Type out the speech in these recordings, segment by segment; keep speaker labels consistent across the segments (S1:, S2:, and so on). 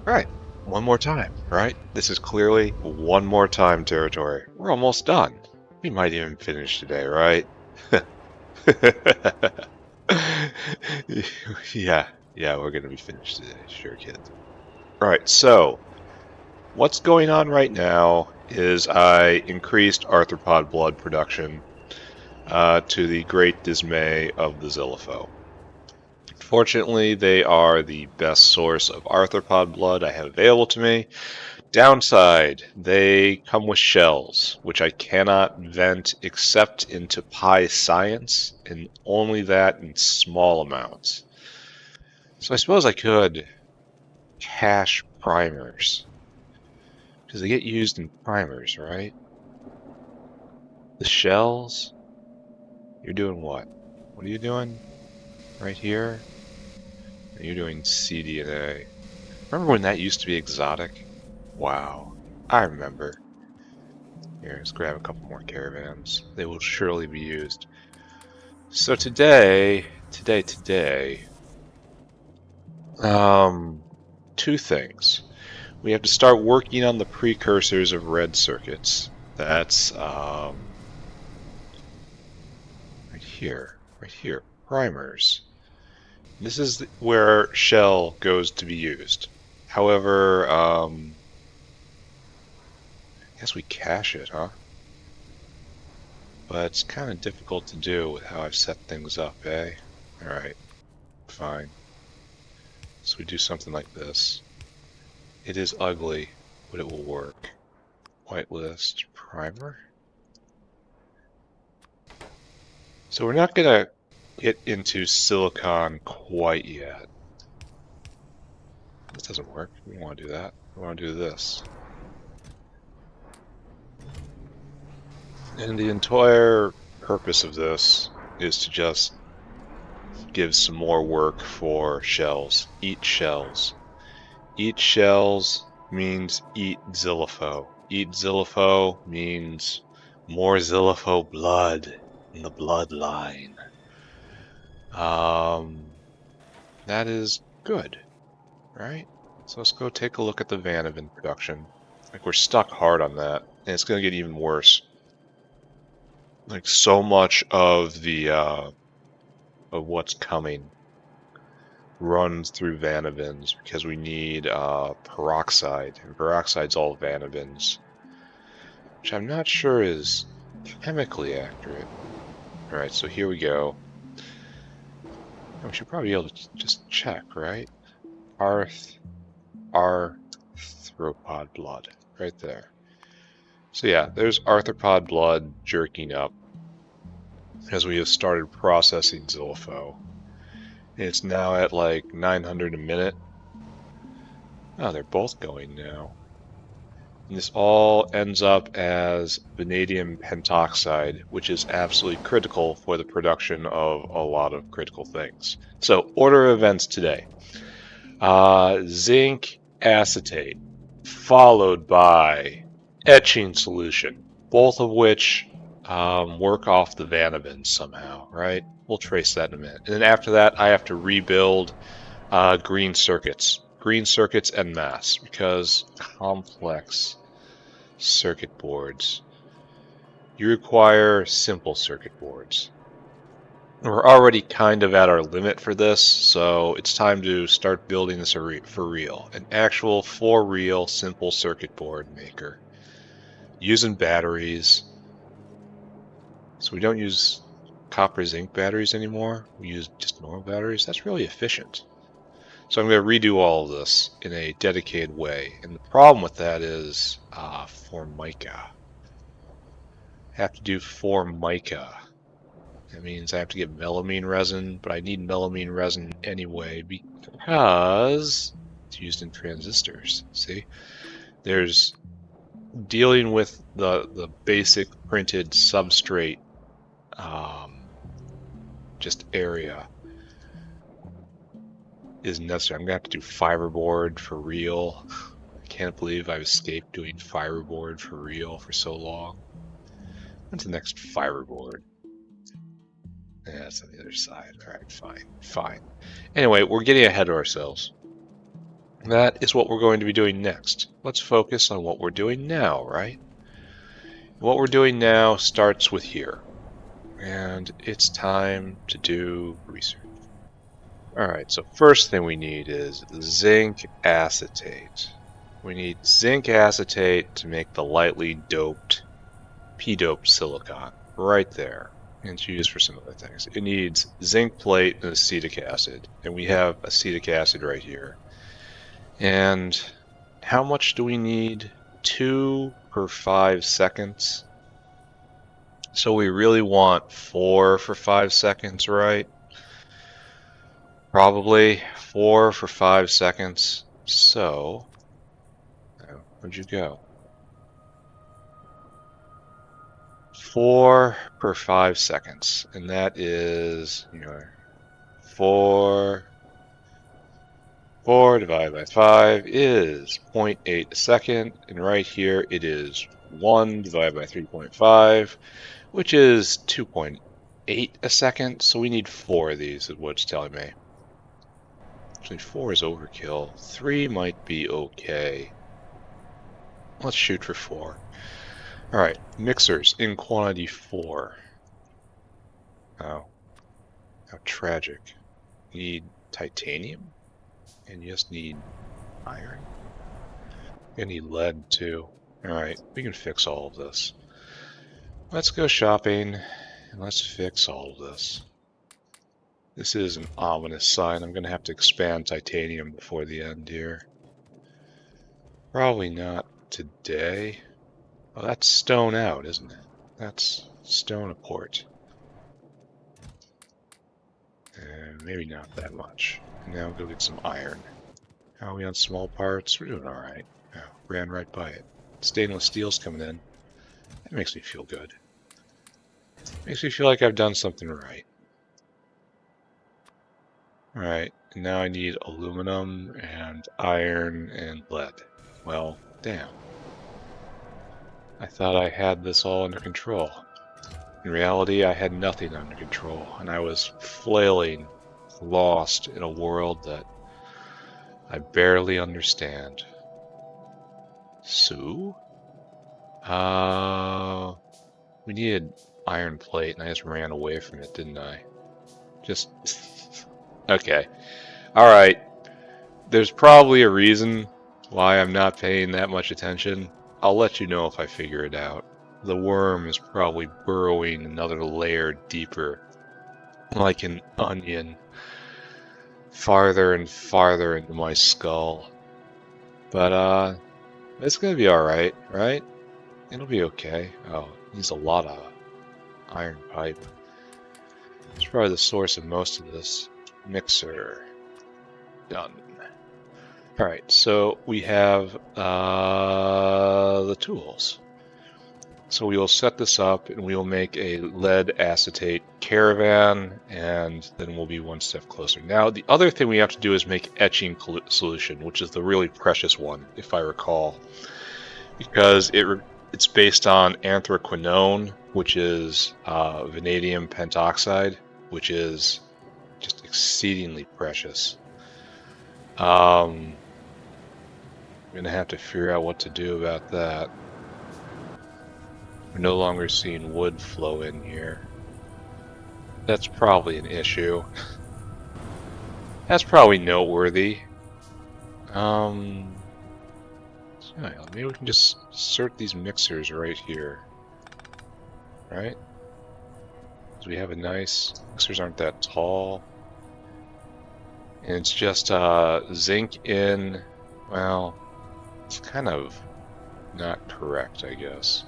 S1: Right. One more time, right? This is clearly one more time territory. We're almost done. We might even finish today, right? Yeah, yeah, we're gonna be finished today. Sure, kids. All right, so what's going on right now is I increased arthropod blood production to the great dismay of the Zillipho. Fortunately, they are the best source of arthropod blood I have available to me. Downside, they come with shells, which I cannot vent except into pi science, and only that in small amounts. So I suppose I could cache primers, because they get used in primers, right? The shells? You're doing what? What are you doing? Right here? You're doing cDNA. Remember when that used to be exotic? Wow. I remember. Here, let's grab a couple more caravans. They will surely be used. So today, two things. We have to start working on the precursors of red circuits. That's right here, primers. This is where shell goes to be used. However, I guess we cache it, huh? But it's kind of difficult to do with how I've set things up, eh? Alright, fine. So we do something like this. It is ugly, but it will work. Whitelist primer. So we're not going to get into silicon quite yet. This doesn't work. We don't want to do that. We want to do this. And the entire purpose of this is to just give some more work for shells. Eat shells. Eat shells means eat Zillipho. Eat Zillipho means more Zillipho blood in the bloodline. That is good, right? So let's go take a look at the Vanavan production. Like, we're stuck hard on that, and it's going to get even worse. Like, so much of the of what's coming runs through Vanavins because we need peroxide, and peroxide's all Vanavins, which I'm not sure is chemically accurate. All right, so here we go. We should probably be able to just check, right? Arthropod blood, right there. So yeah, there's arthropod blood jerking up as we have started processing Zillipho. It's now at like 900 a minute. Oh, they're both going now. And this all ends up as vanadium pentoxide, which is absolutely critical for the production of a lot of critical things. So, order of events today. Zinc acetate, followed by etching solution, both of which work off the Vanavins somehow, right? We'll trace that in a minute. And then after that, I have to rebuild green circuits en masse, because complex circuit boards, you require simple circuit boards. We're already kind of at our limit for this, so it's time to start building this for real. An actual for real simple circuit board maker. Using batteries. So we don't use copper zinc batteries anymore. We use just normal batteries. That's really efficient. So I'm going to redo all of this in a dedicated way. And the problem with that is Formica. I have to do Formica. That means I have to get melamine resin, but I need melamine resin anyway because it's used in transistors. See? There's dealing with the basic printed substrate just area is necessary. I'm going to have to do fiberboard for real. I can't believe I've escaped doing fiberboard for real for so long. When's the next fiberboard? Yeah, it's on the other side. Alright, fine. Anyway, we're getting ahead of ourselves. That is what we're going to be doing next. Let's focus on what we're doing now, right? What we're doing now starts with here. And it's time to do research. Alright, so first thing we need is zinc acetate. We need zinc acetate to make the lightly doped p-doped silicon. Right there. And it's used for some other things. It needs zinc plate and acetic acid. And we have acetic acid right here. And how much do we need? 2 per 5 seconds. So we really want 4 for 5 seconds, right? Probably 4 for 5 seconds. So, where'd you go? 4 per 5 seconds. And that is, 4 divided by 5 is 0.8 a second. And right here it is 1 divided by 3.5, which is 2.8 a second. So we need 4 of these, is what it's telling me. Actually, 4 is overkill. 3 might be okay. Let's shoot for 4. Alright, mixers in quantity 4. Oh, how tragic. You need titanium? And you just need iron? You need lead too. Alright, we can fix all of this. Let's go shopping, and let's fix all of this. This is an ominous sign. I'm going to have to expand titanium before the end here. Probably not today. Oh, that's stone out, isn't it? That's stone a port. And maybe not that much. Now go get some iron. How are we on small parts? We're doing alright. Oh, ran right by it. Stainless steel's coming in. That makes me feel good. Makes me feel like I've done something right. Alright, now I need aluminum and iron and lead. Well, damn. I thought I had this all under control. In reality, I had nothing under control, and I was flailing, lost in a world that I barely understand. So? We needed iron plate, and I just ran away from it, didn't I? Just... okay. Alright. There's probably a reason why I'm not paying that much attention. I'll let you know if I figure it out. The worm is probably burrowing another layer deeper, like an onion, farther and farther into my skull. But, it's gonna be alright, right? It'll be okay. Oh, needs a lot of iron pipe. It's probably the source of most of this. Mixer. Done. Alright, so we have the tools. So we will set this up and we will make a lead acetate caravan, and then we'll be one step closer. Now, the other thing we have to do is make etching solution, which is the really precious one, if I recall. Because it's based on anthraquinone, which is vanadium pentoxide, which is just exceedingly precious. I'm gonna have to figure out what to do about that. We're no longer seeing wood flow in here. That's probably an issue. That's probably noteworthy. So maybe we can just insert these mixers right here. Right? So we have a nice... mixers aren't that tall. And it's just zinc in... well, it's kind of not correct, I guess.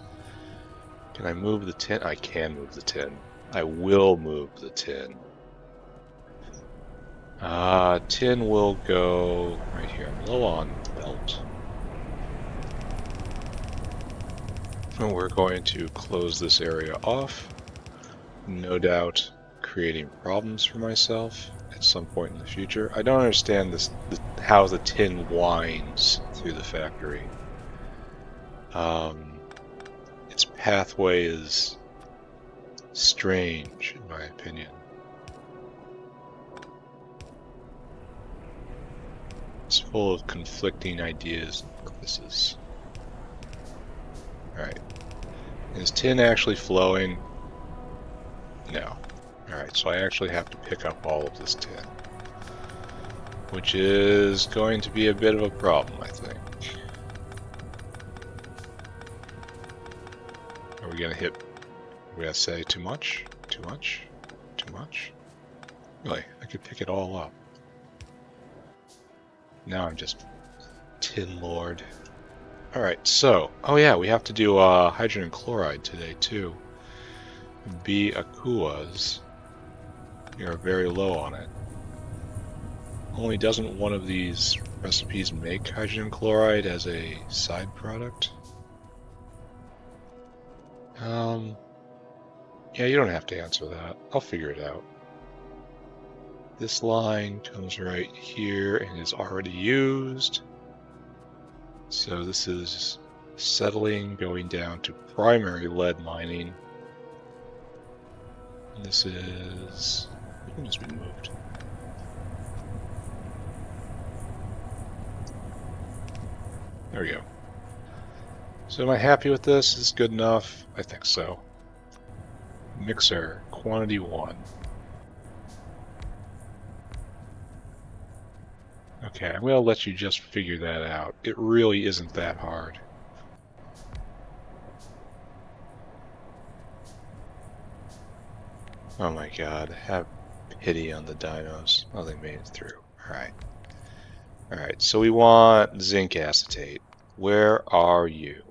S1: Can I move the tin? I can move the tin. I will move the tin. Tin will go right here. I'm low on belt. And we're going to close this area off. No doubt creating problems for myself at some point in the future. I don't understand how the tin winds through the factory. Its pathway is strange, in my opinion. It's full of conflicting ideas and purposes. Alright. Is tin actually flowing? No. Alright, so I actually have to pick up all of this tin. Which is going to be a bit of a problem, I think. Are we gonna hit... Are we gonna say too much? Too much? Too much? Really, I could pick it all up. Now I'm just Tin Lord. Alright, so... Oh yeah, we have to do hydrogen chloride today, too. B Akuas. You're very low on it. Only doesn't one of these recipes make hydrogen chloride as a side product? Yeah, you don't have to answer that. I'll figure it out. This line comes right here and is already used. So this is settling, going down to primary lead mining. And this is... It can just be moved. There we go. So am I happy with this? Is this good enough? I think so. Mixer, quantity 1. Okay, I'm going to let you just figure that out. It really isn't that hard. Oh my god, have pity on the dinos. Oh, they made it through. Alright. Alright, so we want zinc acetate. Where are you?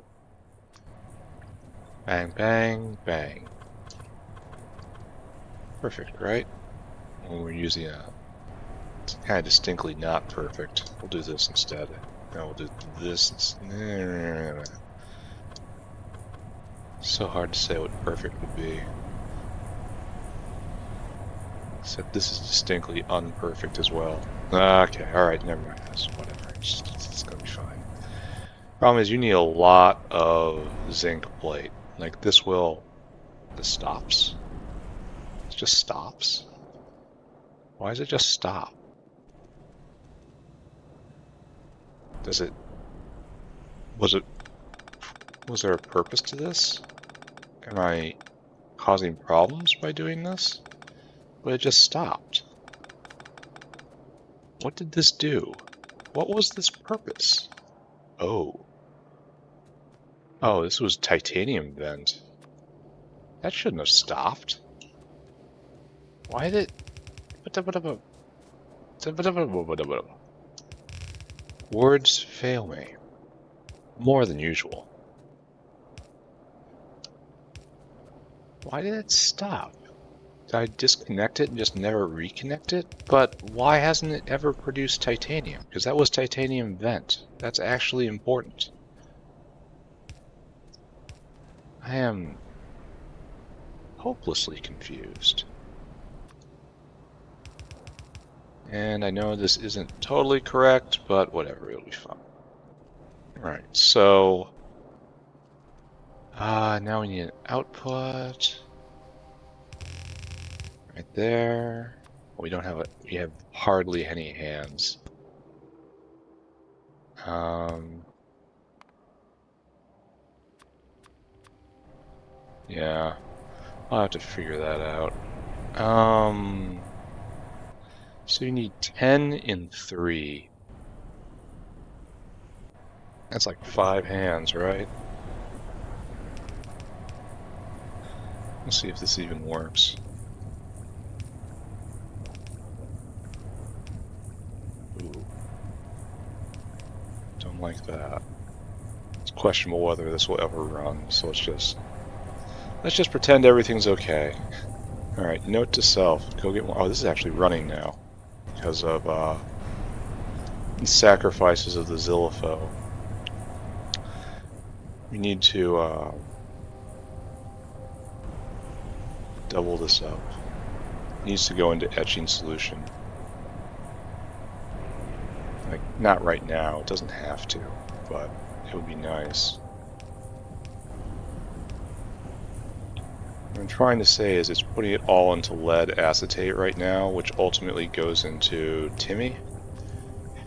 S1: Bang, bang, bang. Perfect, right? When we're using a... It's kind of distinctly not perfect. We'll do this instead. No, we'll do this instead. So hard to say what perfect would be. Except this is distinctly unperfect as well. Okay, alright, never mind. That's whatever. It's gonna be fine. Problem is, you need a lot of zinc plate. Like, this will... This stops. It just stops. Why does it just stop? Does it... Was there a purpose to this? Am I causing problems by doing this? But it just stopped. What did this do? What was this purpose? Oh. Oh, this was titanium vent. That shouldn't have stopped. Why did... Words fail me. More than usual. Why did it stop? Did I disconnect it and just never reconnect it? But why hasn't it ever produced titanium? Because that was titanium vent. That's actually important. I am hopelessly confused. And I know this isn't totally correct, but whatever, it'll be fun. Alright, so... now we need an output. Right there. We don't have we have hardly any hands. Yeah, I'll have to figure that out. So you need 10 in 3. That's like 5 hands, right? Let's see if this even works. Ooh. Don't like that. It's questionable whether this will ever run, so let's just pretend everything's okay. Alright, note to self. Go get more. Oh, this is actually running now. Because of sacrifices of the Zillipho. We need to double this up. It needs to go into etching solution. Like, not right now, it doesn't have to, but it would be nice. What I'm trying to say is it's putting it all into lead acetate right now, which ultimately goes into Timmy.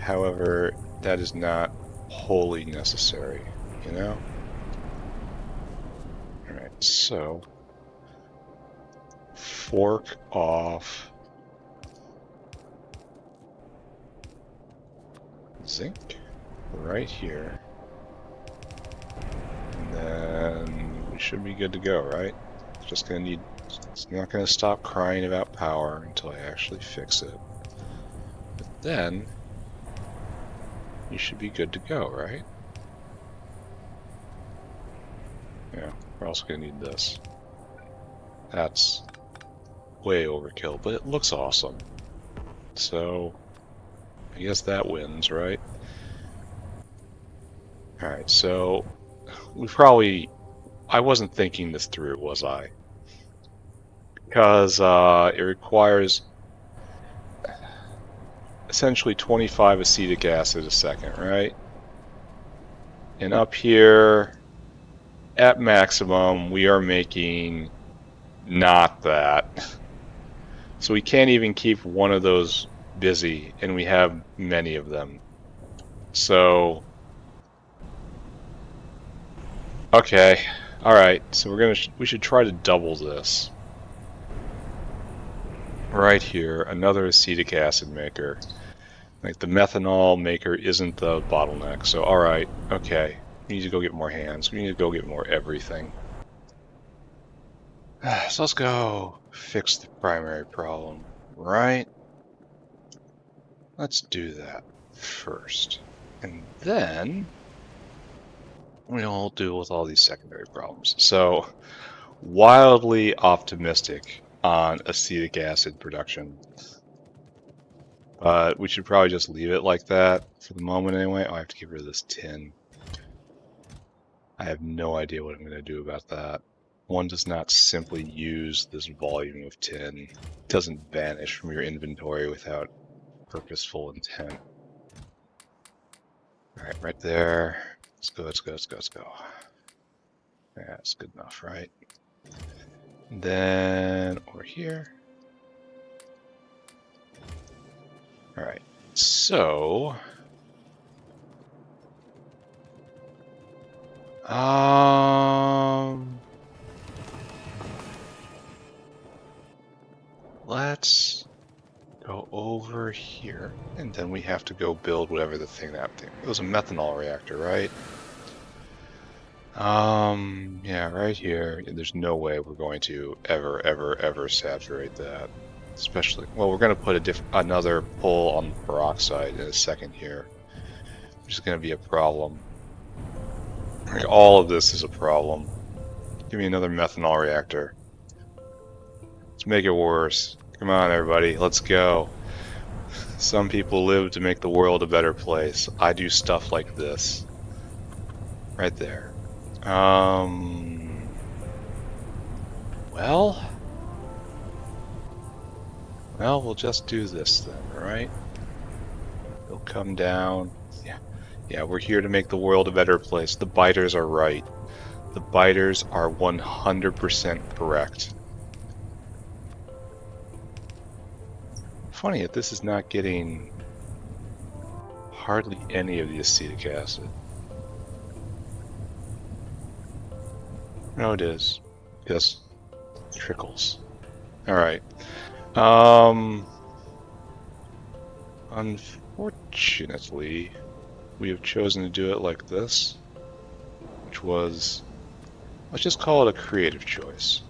S1: However, that is not wholly necessary, you know? Alright, so fork off zinc right here. And then we should be good to go, right? It's not gonna stop crying about power until I actually fix it. But then you should be good to go, right? Yeah, we're also gonna need this. That's way overkill, but it looks awesome. So I guess that wins, right? Alright, so I wasn't thinking this through, was I? Because it requires essentially 25 acetic acid a second, right? And up here, at maximum, we are making not that. So we can't even keep one of those busy, and we have many of them. So, okay, all right. So we should try to double this. Right here, another acetic acid maker. Like the methanol maker isn't the bottleneck. So, all right, okay. We need to go get more hands. We need to go get more everything. So let's go fix the primary problem, right? Let's do that first. And then we'll deal with all these secondary problems. So, wildly optimistic on acetic acid production. But we should probably just leave it like that for the moment anyway. Oh, I have to get rid of this tin. I have no idea what I'm going to do about that. One does not simply use this volume of tin. It doesn't vanish from your inventory without purposeful intent. Alright, right there. Let's go, let's go, let's go, let's go. Yeah, that's good enough, right? And then over here. Alright, so let's go over here, and then we have to go build whatever that thing. It was a methanol reactor, right? Yeah, right here. There's no way we're going to ever saturate that. Especially, well, we're going to put another pull on the peroxide in a second here, which is going to be a problem. Like, all of this is a problem. Give me another methanol reactor. Let's make it worse. Come on, everybody, let's go. Some people live to make the world a better place. I do stuff like this. Right there. Well, we'll just do this then, right? They'll come down. Yeah, we're here to make the world a better place. The biters are right. The biters are 100% correct. Funny that this is not getting hardly any of the acetic acid. No, it is. Yes, trickles. Alright. Unfortunately, we have chosen to do it like this, which was, let's just call it a creative choice.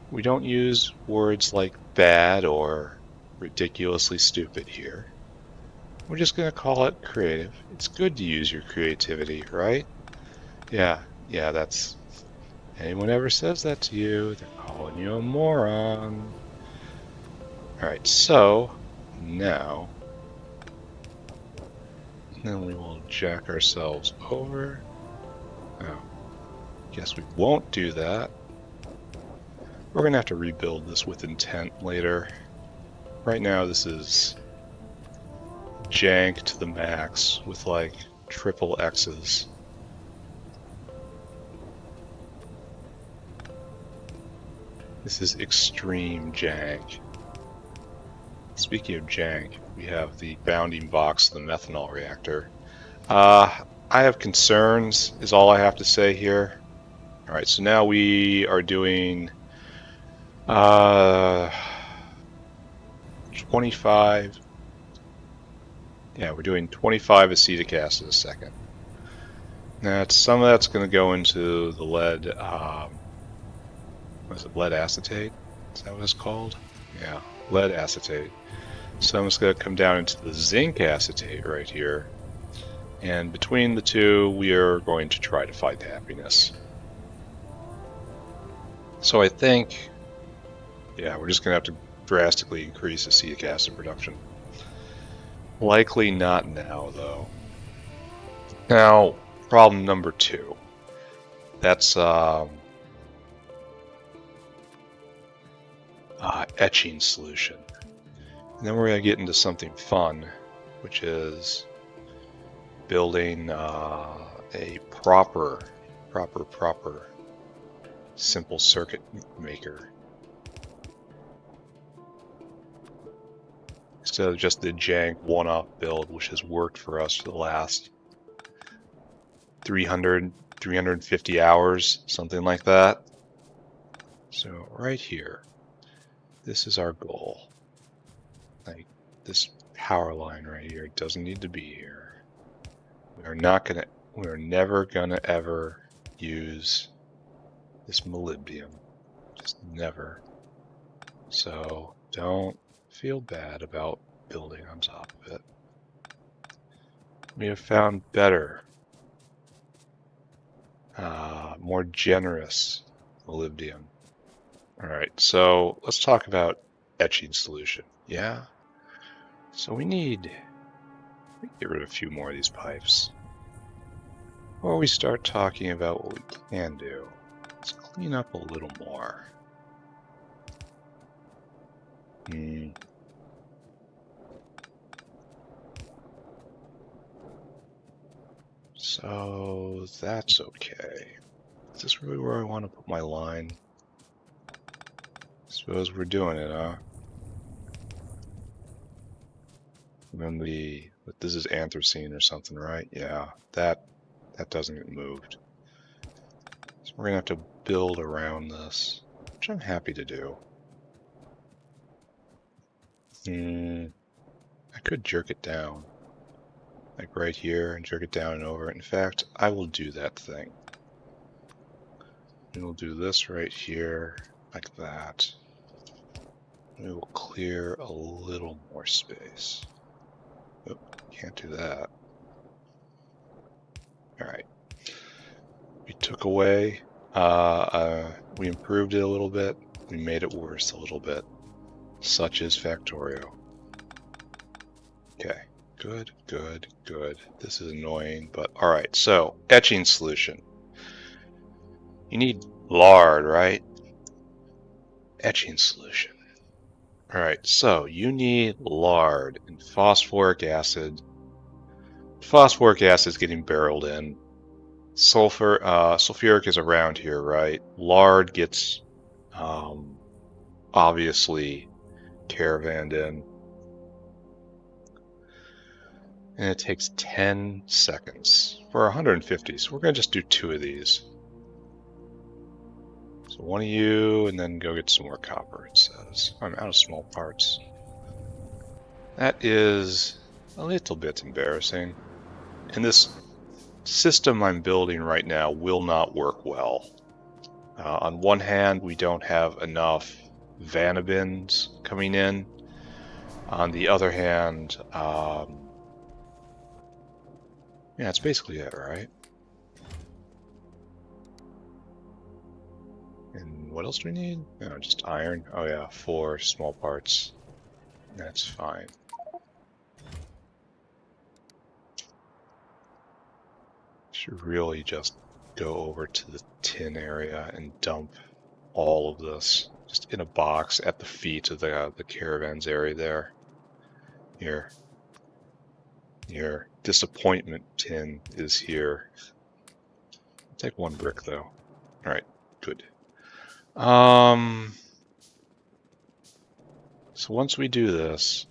S1: We don't use words like bad or ridiculously stupid here. We're just going to call it creative. It's good to use your creativity, right? Yeah, that's... Anyone ever says that to you, they're calling you a moron. Alright, so now, then we will jack ourselves over. Oh, guess we won't do that. We're going to have to rebuild this with intent later. Right now, this is jank to the max with like triple X's. This is extreme jank. speaking of jank, we have the bounding box of the methanol reactor. I have concerns, is all I have to say here. All right, so now we are doing 25. Yeah, we're doing 25 acetic acid a second. Now, some of that's going to go into the lead. What is it? Lead acetate? Is that what it's called? Yeah, lead acetate. Some is going to come down into the zinc acetate right here. And between the two, we are going to try to find happiness. So I think, yeah, we're just going to have to drastically increase acetic acid production. Likely not now, though. Now, problem number 2. That's etching solution. And then we're going to get into something fun, which is building a proper simple circuit maker. Instead of just the jank one-off build, which has worked for us for the last 350 hours, something like that. So right here, this is our goal. Like, this power line right here doesn't need to be here. We are never gonna ever use this molybdenum. Just never. So don't feel bad about building on top of it. We have found better, more generous molybdenum. Alright, so let's talk about etching solution. Yeah? So we get rid of a few more of these pipes. Before we start talking about what we can do, let's clean up a little more. So that's okay. Is this really where I want to put my line? Suppose we're doing it, huh? And then this is anthracene or something, right? Yeah, that doesn't get moved. So we're gonna have to build around this, which I'm happy to do. I could jerk it down, like right here, and jerk it down and over. In fact, I will do that thing. We will do this right here, like that. We will clear a little more space. Oh, can't do that. Alright. We took away, we improved it a little bit, we made it worse a little bit. Such is Factorio. Okay, good. This is annoying, but alright, so, etching solution. You need lard, right? Etching solution. Alright, so you need lard and phosphoric acid. Phosphoric acid is getting barreled in. Sulfuric is around here, right? Lard gets obviously caravanned in. And it takes 10 seconds for 150, so we're going to just do 2 of these. So one of you, and then go get some more copper, it says. I'm out of small parts. That is a little bit embarrassing. And this system I'm building right now will not work well. On one hand, we don't have enough vanabins coming in. On the other hand, yeah, that's basically it, right? And what else do we need? No, just iron. Oh yeah, 4 small parts. That's fine. Should really just go over to the tin area and dump all of this just in a box at the feet of the caravans area there. Here. Your disappointment tin is here. I'll take 1 brick though. Alright, good. So once we do this,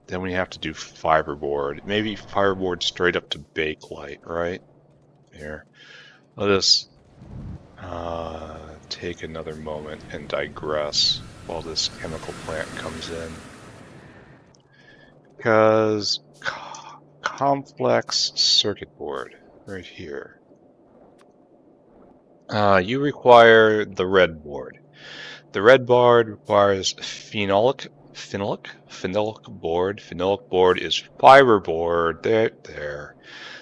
S1: then we have to do fiberboard. Maybe fiberboard straight up to bakelite, right? Here. Let us take another moment and digress while this chemical plant comes in. Because complex circuit board, right here. You require the red board. The red board requires phenolic board. Phenolic board is fiberboard. There.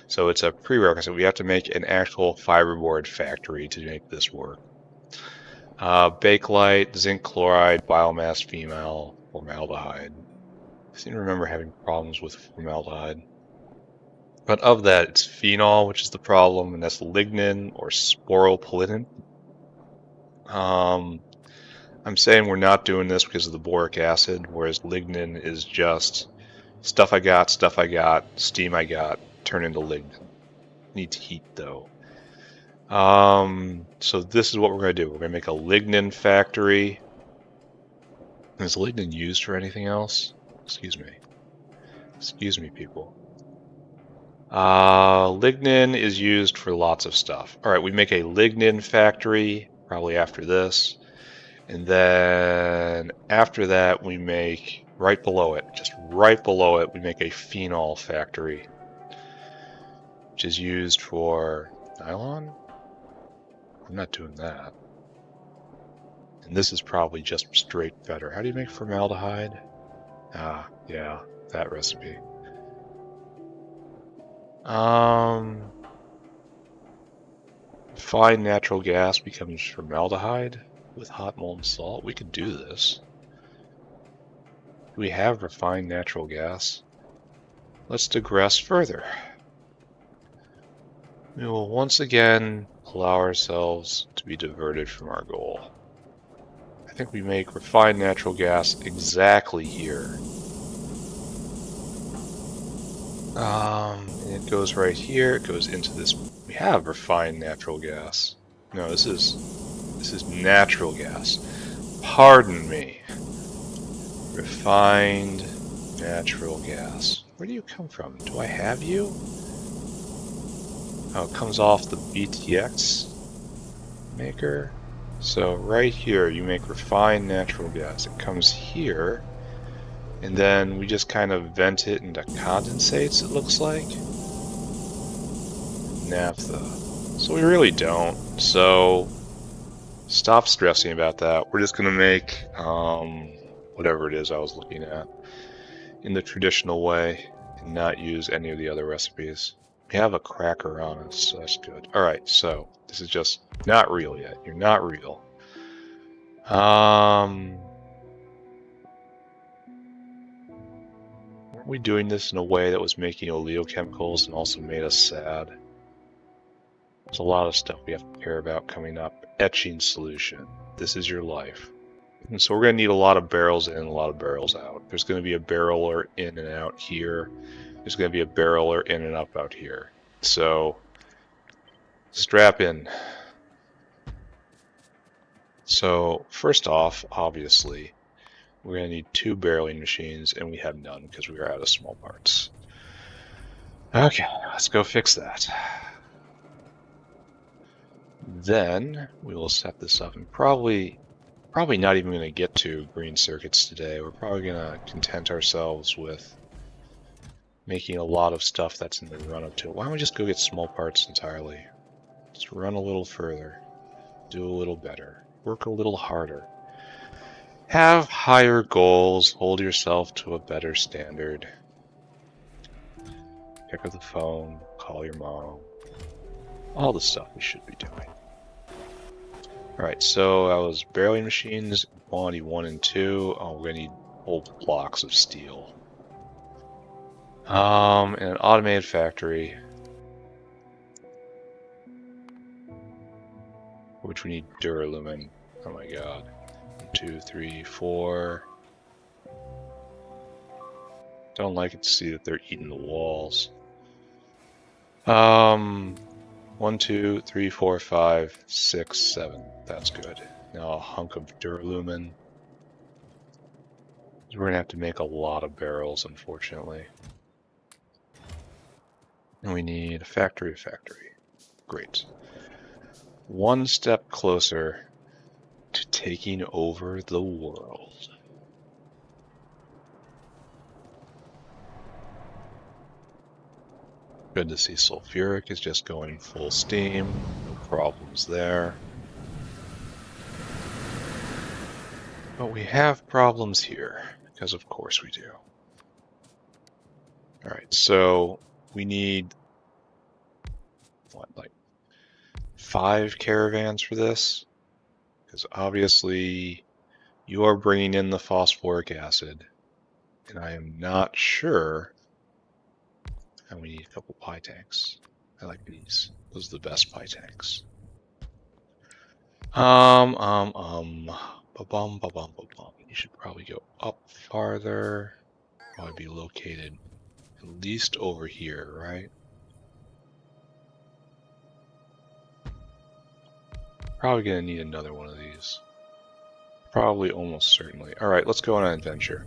S1: So it's a prerequisite. We have to make an actual fiberboard factory to make this work. Bakelite, zinc chloride, biomass female, formaldehyde. I seem to remember having problems with formaldehyde. But of that, it's phenol, which is the problem, and that's lignin or sporopollenin. I'm saying we're not doing this because of the boric acid, whereas lignin is just stuff I got, steam I got, turn into lignin. Needs heat though. So this is what we're going to do. We're going to make a lignin factory. Is lignin used for anything else? Excuse me. Excuse me, people. Lignin is used for lots of stuff. All right, we make a lignin factory probably after this. And then after that, we make, right below it, just right below it, we make a phenol factory, which is used for nylon. I'm not doing that. And this is probably just straight better. How do you make formaldehyde? Ah, yeah, that recipe. Fine natural gas becomes formaldehyde with hot molten salt. We could do this. Do we have refined natural gas? Let's digress further. We will once again allow ourselves to be diverted from our goal. I think we make refined natural gas exactly here. And it goes right here, it goes into this. We have refined natural gas. No, this is natural gas. Pardon me. Refined natural gas. Where do you come from? Do I have you? Oh, it comes off the BTX maker. So right here, you make refined natural gas. It comes here, and then we just kind of vent it into condensates, it looks like. Naphtha. So we really don't. So stop stressing about that. We're just going to make whatever it is I was looking at in the traditional way and not use any of the other recipes. We have a cracker on us, so that's good. Alright, so this is just not real yet. You're not real. Weren't we doing this in a way that was making oleochemicals and also made us sad? There's a lot of stuff we have to care about coming up. Etching solution. This is your life. And so we're going to need a lot of barrels in and a lot of barrels out. There's going to be a barreler in and out here. There's going to be a barreler in and up out here. So strap in. So first off, obviously, we're going to need 2 barreling machines, and we have none because we are out of small parts. Okay, let's go fix that. Then we will set this up, and probably not even going to get to green circuits today. We're probably going to content ourselves with making a lot of stuff that's in the run-up to it. Why don't we just go get small parts entirely? Just run a little further, do a little better, work a little harder. Have higher goals, hold yourself to a better standard. Pick up the phone, call your mom. All the stuff we should be doing. Alright, so that was barreling machines, quantity 1 and 2. Oh, we're going to need whole blocks of steel. And an automated factory, which we need duralumin. Oh my god. 1, 2, 3, 4. Don't like it to see that they're eating the walls. 1, 2, 3, 4, 5, 6, 7. That's good. Now a hunk of duralumin. We're gonna have to make a lot of barrels, unfortunately. And we need a factory. Great. One step closer to taking over the world. Good to see sulfuric is just going full steam. No problems there. But we have problems here, because of course we do. Alright, so we need, what, like 5 caravans for this? Because obviously you are bringing in the phosphoric acid, and I am not sure. And we need a couple pie tanks. I like these. Those are the best pie tanks. Ba-bum, ba-bum, ba-bum. You should probably go up farther. Probably be located at least over here, right? Probably gonna need another one of these. Probably, almost certainly. Alright, let's go on an adventure.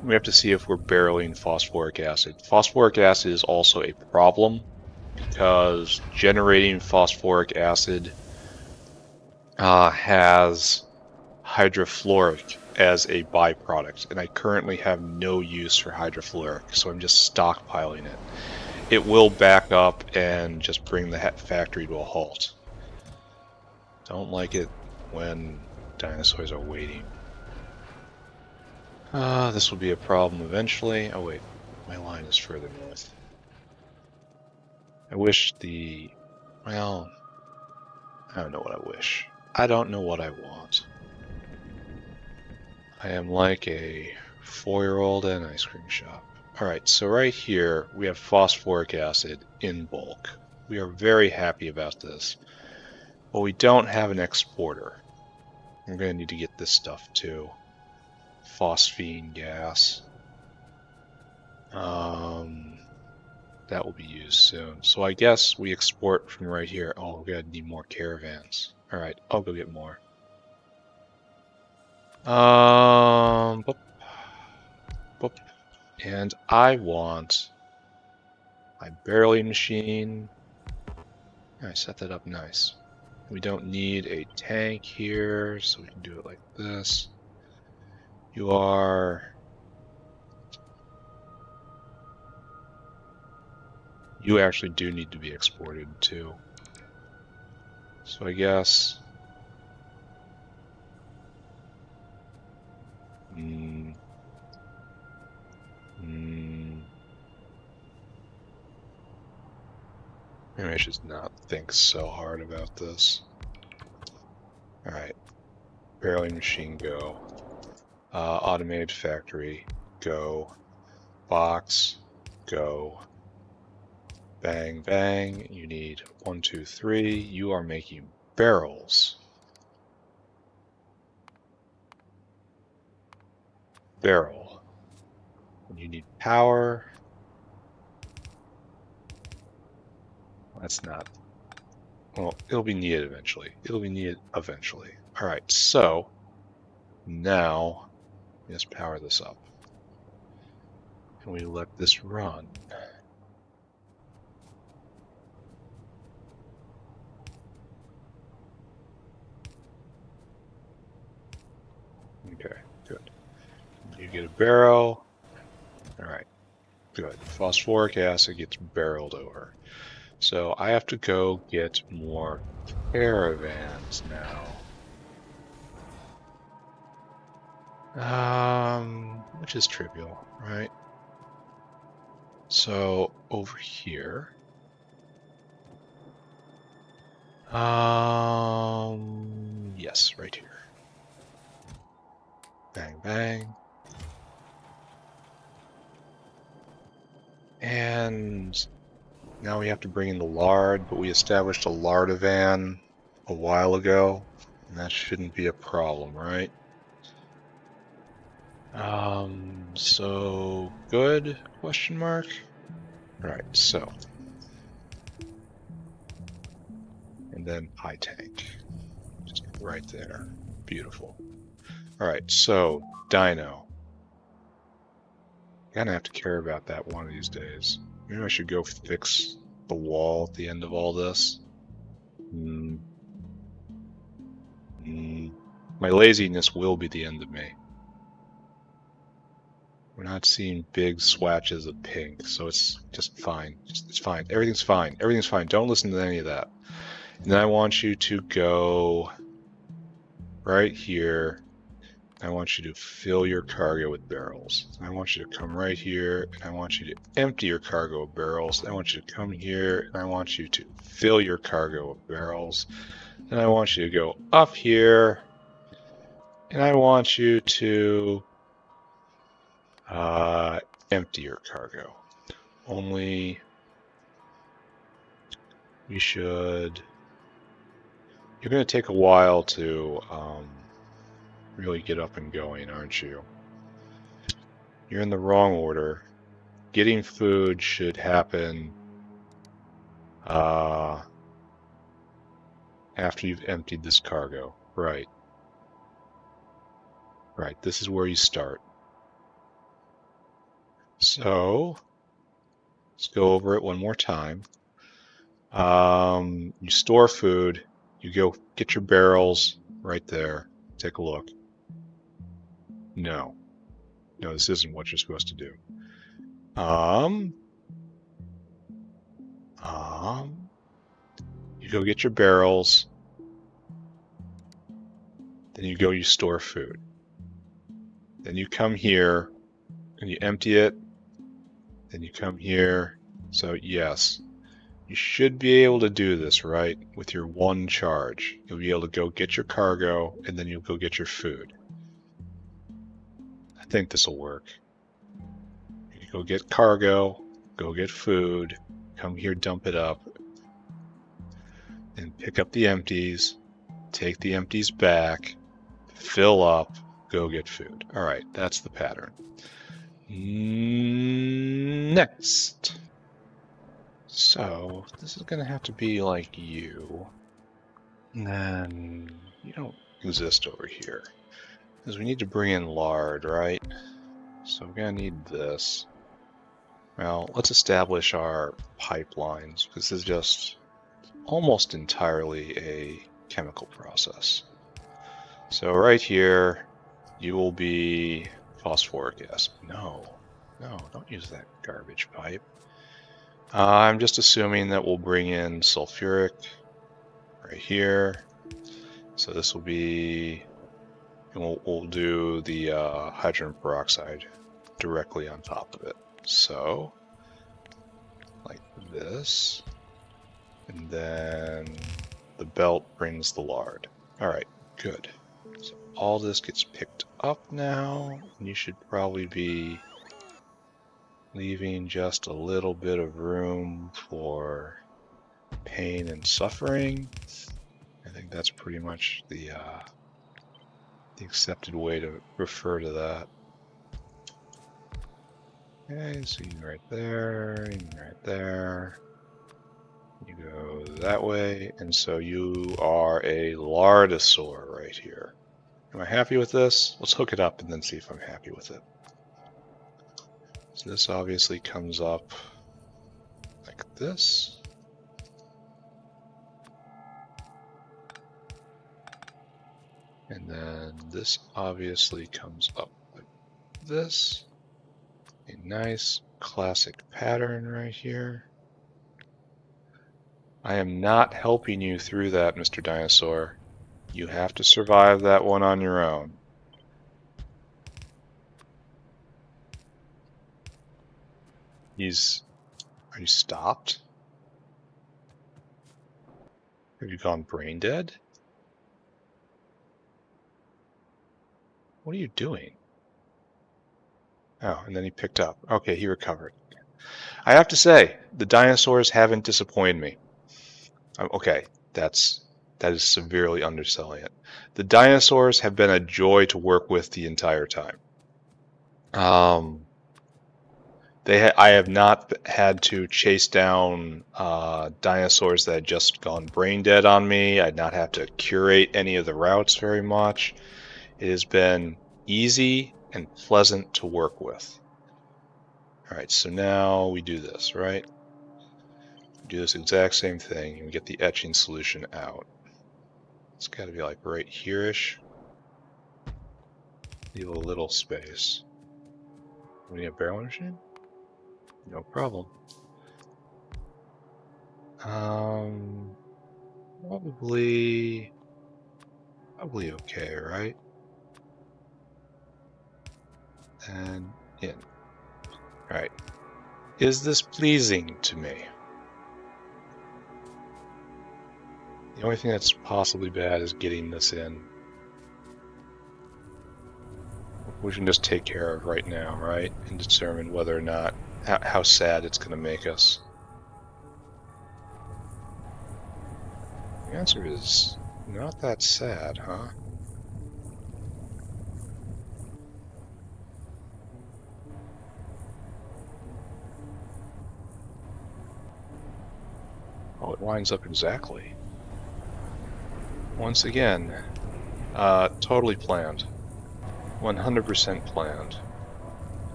S1: We have to see if we're barreling phosphoric acid. Phosphoric acid is also a problem because generating phosphoric acid has hydrofluoric as a byproduct, and I currently have no use for hydrofluoric, so I'm just stockpiling it. It will back up and just bring the factory to a halt. Don't like it when dinosaurs are waiting. This will be a problem eventually. Oh wait, my line is further north. I wish the... well, I don't know what I wish. I don't know what I want. I am like a 4-year-old at an ice cream shop. Alright, so right here we have phosphoric acid in bulk. We are very happy about this. But we don't have an exporter. We're going to need to get this stuff too. Phosphine gas. That will be used soon. So I guess we export from right here. Oh, we're going to need more caravans. Alright, I'll go get more. Boop. Boop. And I want my barreling machine. I set that up nice. We don't need a tank here, so we can do it like this. You actually do need to be exported too. So I guess... maybe I should not think so hard about this. Alright. Barreling machine, go. Automated factory, go. Box, go. Bang, bang. You need 1, 2, 3. You are making barrels. Barrel. You need power. That's not... well, it'll be needed eventually. Alright, so now let's power this up. And we let this run. Okay, good. You get a barrel. Alright, good. Phosphoric acid gets barreled over. So I have to go get more caravans now. Which is trivial, right? So over here. Yes, right here. Bang, bang. And now we have to bring in the lard, but we established a lardivan a while ago, and that shouldn't be a problem, right? So good, question mark? Right, so. And then high tank. Just right there. Beautiful. Alright, so, dino. gonna have to care about that one of these days. Maybe I should go fix the wall at the end of all this. My laziness will be the end of me. We're not seeing big swatches of pink, so it's just fine. It's fine. Everything's fine. Everything's fine. Don't listen to any of that. And then I want you to go right here. I want you to fill your cargo with barrels. I want you to come right here, and I want you to empty your cargo of barrels. I want you to come here, and I want you to fill your cargo of barrels. And I want you to go up here, and I want you to empty your cargo. Only you should... You're going to take a while to really get up and going, aren't you? You're in the wrong order. Getting food should happen after you've emptied this cargo. Right. Right, this is where you start. So, let's go over it one more time. You store food. You go get your barrels right there. Take a look. No. No, this isn't what you're supposed to do. You go get your barrels. Then you store food. Then you come here and you empty it. Then you come here. So yes, you should be able to do this, right? With your one charge. You'll be able to go get your cargo and then you'll go get your food. I think this will work. You can go get cargo, go get food, come here, dump it up, and pick up the empties, take the empties back, fill up, go get food. All right, that's the pattern. Next. So, this is going to have to be like you. And then you don't exist over here. Because we need to bring in lard, right? So we're going to need this. Well, let's establish our pipelines, because this is just almost entirely a chemical process. So right here, you will be phosphoric acid. No, don't use that garbage pipe. I'm just assuming that we'll bring in sulfuric right here. So this will be, and we'll do the hydrogen peroxide directly on top of it. So, like this, and then the belt brings the lard. All right, good. So all this gets picked up now, and you should probably be leaving just a little bit of room for pain and suffering. I think that's pretty much the accepted way to refer to that. Okay, so you go right there, you go right there. You go that way, and so you are a lardosaur right here. Am I happy with this? Let's hook it up and then see if I'm happy with it. So this obviously comes up like this. And then this obviously comes up like this. A nice classic pattern right here. I am not helping you through that, Mr. Dinosaur. You have to survive that one on your own. Are you stopped? Have you gone brain dead? What are you doing? Oh, and then he picked up. Okay, he recovered. I have to say, the dinosaurs haven't disappointed me. Okay, that is severely underselling it. The dinosaurs have been a joy to work with the entire time. I have not had to chase down dinosaurs that had just gone brain dead on me. I'd not have to curate any of the routes very much. It has been easy and pleasant to work with. Alright, so now we do this, right? We do this exact same thing, and we get the etching solution out. It's got to be like right here-ish. Leave a little space. We need a barreling machine? No problem. Probably okay, right? And in. Alright. Is this pleasing to me? The only thing that's possibly bad is getting this in. We can just take care of right now, right? And determine whether or not, how sad it's going to make us. The answer is not that sad, huh? Oh, it lines up exactly. Once again, totally planned. 100% planned.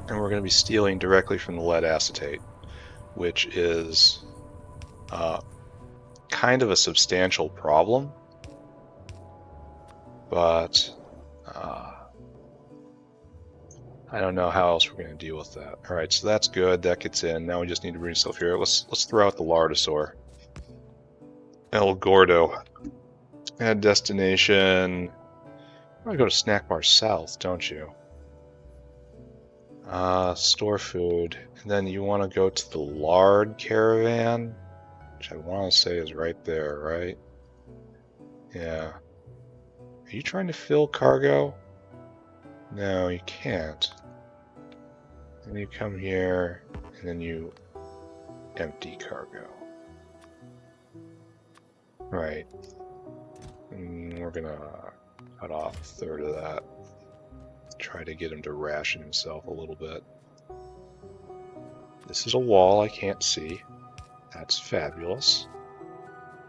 S1: And we're going to be stealing directly from the lead acetate, which is kind of a substantial problem, but I don't know how else we're going to deal with that. All right, so that's good. That gets in. Now we just need to bring sulfuric. Let's throw out the Lardosaur. El Gordo. Add destination. You want to go to Snack Bar South, don't you? Store food. And then you want to go to the Lard Caravan, which I want to say is right there, right? Yeah. Are you trying to fill cargo? No, you can't. Then you come here, and then you empty cargo. Right. And we're gonna cut off a third of that. Try to get him to ration himself a little bit. This is a wall I can't see. That's fabulous.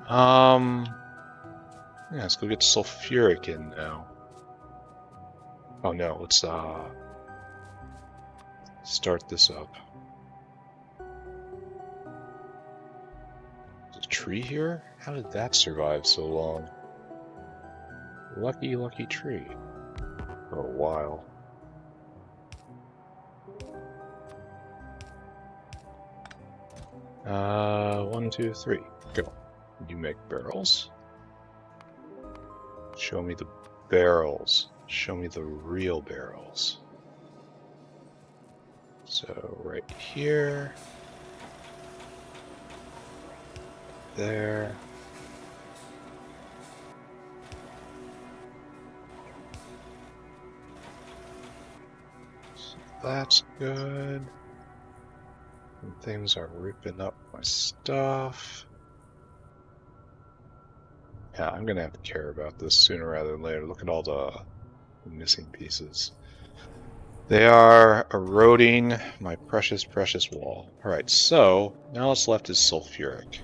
S1: Yeah, let's go get sulfuric in now. Oh no, let's start this up. There's a tree here? How did that survive so long? Lucky, lucky tree. For a while. One, two, three. Go. You make barrels? Show me the barrels. Show me the real barrels. So right here. There. So that's good. And things are ripping up my stuff. Yeah, I'm gonna have to care about this sooner rather than later. Look at all the missing pieces. They are eroding my precious, precious wall. Alright, so now what's left is sulfuric.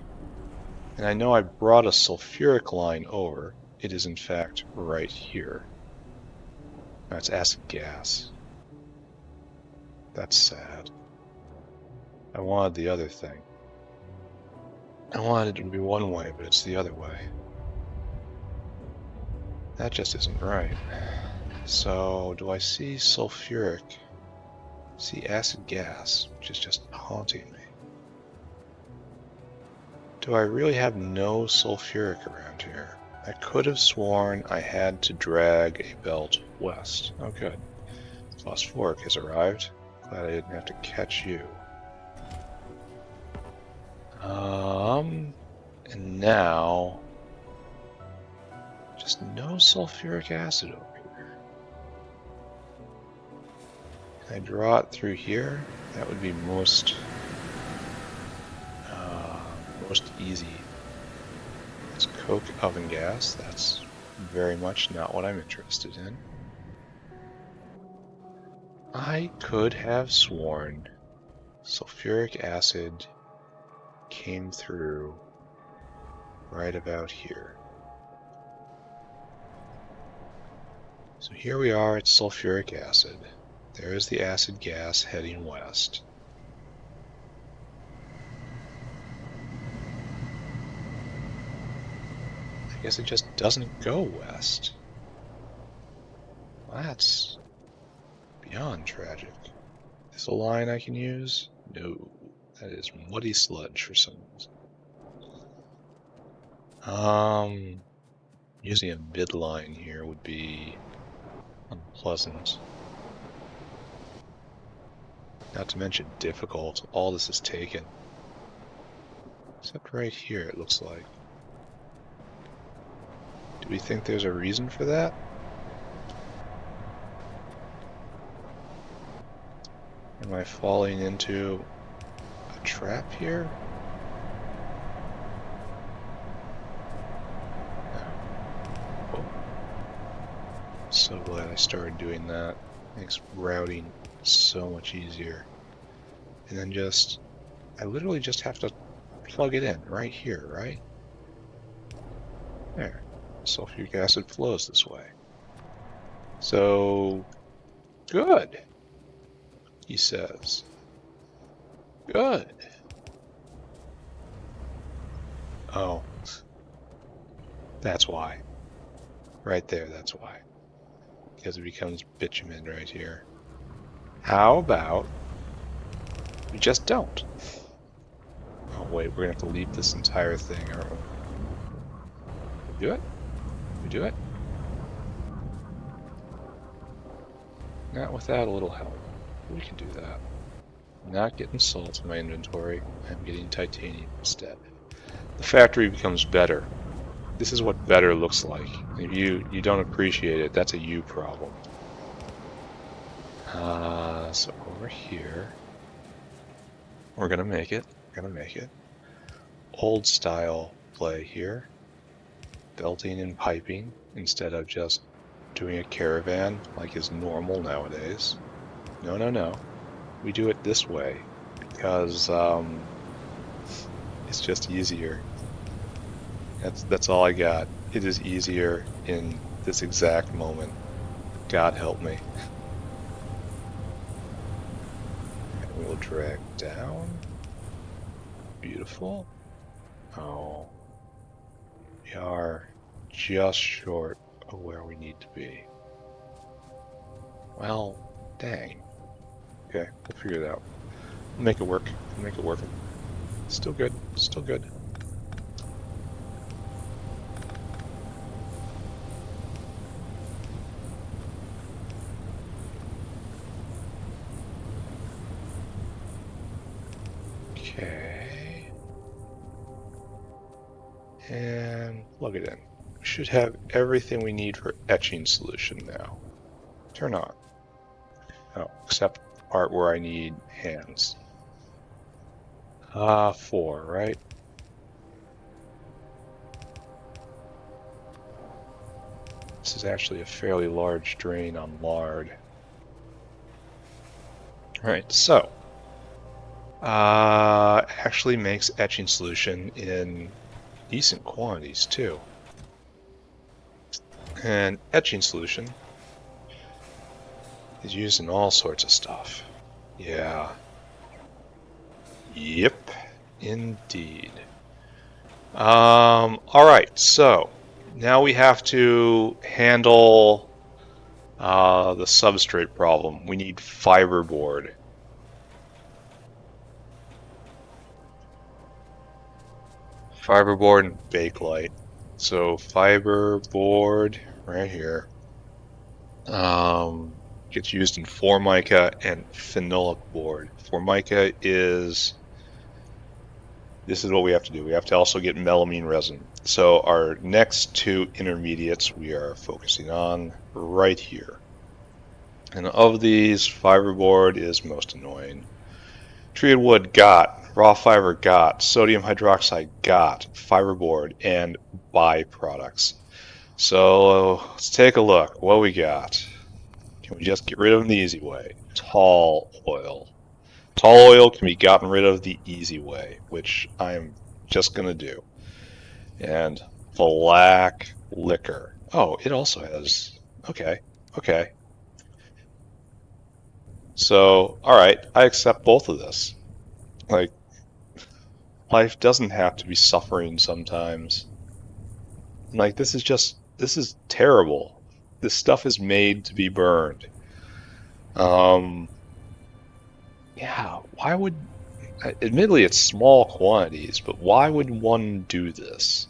S1: And I know I brought a sulfuric line over. It is in fact right here. That's acid gas. That's sad. I wanted the other thing. I wanted it to be one way, but it's the other way. That just isn't right. So, do I see sulfuric? See acid gas, which is just haunting me. Do I really have no sulfuric around here? I could have sworn I had to drag a belt west. Oh good. Phosphoric has arrived. Glad I didn't have to catch you. And now, just no sulfuric acid over here. Can I draw it through here? That would be most easy. It's coke oven gas. That's very much not what I'm interested in. I could have sworn sulfuric acid came through right about here. So here we are at sulfuric acid. There is the acid gas heading west. guess it just doesn't go west. Well, that's beyond tragic. Is a line I can use? No. That is muddy sludge for some reason. Using a midline here would be unpleasant. Not to mention difficult. All this is taken. Except right here, it looks like. Do we think there's a reason for that? Am I falling into a trap here? No. Oh. So glad I started doing that. Makes routing so much easier. And then I literally just have to plug it in right here, right? There. Sulfuric acid flows this way. So, good, he says. Good. Oh. That's why. Right there, that's why. Because it becomes bitumen right here. How about we just don't? Oh wait, we're gonna have to leave this entire thing, aren't we? We do it? We do it? Not without a little help. We can do that. I'm not getting salt in my inventory. I'm getting titanium instead. The factory becomes better. This is what better looks like. If you don't appreciate it, that's a you problem. So over here, we're gonna make it. We're gonna make it. Old style play here. Belting and piping instead of just doing a caravan like is normal nowadays. No, no, no. We do it this way because it's just easier. That's all I got. It is easier in this exact moment. God help me. And we'll drag down. Beautiful. Oh. We are just short of where we need to be. Well, dang. Okay, we'll figure it out. We'll make it work. We'll make it work. Still good. Still good. Okay. And plug it in. We should have everything we need for etching solution now. Turn on. Oh, except the part where I need hands. 4, right? This is actually a fairly large drain on lard. Alright, so actually makes etching solution in decent quantities too. And etching solution is used in all sorts of stuff. Yeah. Yep, indeed. Alright, so now we have to handle the substrate problem. We need fiberboard. Fiberboard and bakelite. So fiberboard right here gets used in formica and phenolic board. Formica is, this is what we have to do. We have to also get melamine resin. So our next two intermediates we are focusing on right here. And of these, fiberboard is most annoying. Treated wood got, raw fiber got, sodium hydroxide got, fiberboard, and byproducts. So let's take a look. What we got? Can we just get rid of them the easy way? Tall oil. Tall oil can be gotten rid of the easy way, which I'm just going to do. And black liquor. Oh, it also has... Okay, okay. So, alright, I accept both of this. Like, life doesn't have to be suffering sometimes. Like, this is terrible. This stuff is made to be burned. Yeah, why would, admittedly it's small quantities, but why would one do this?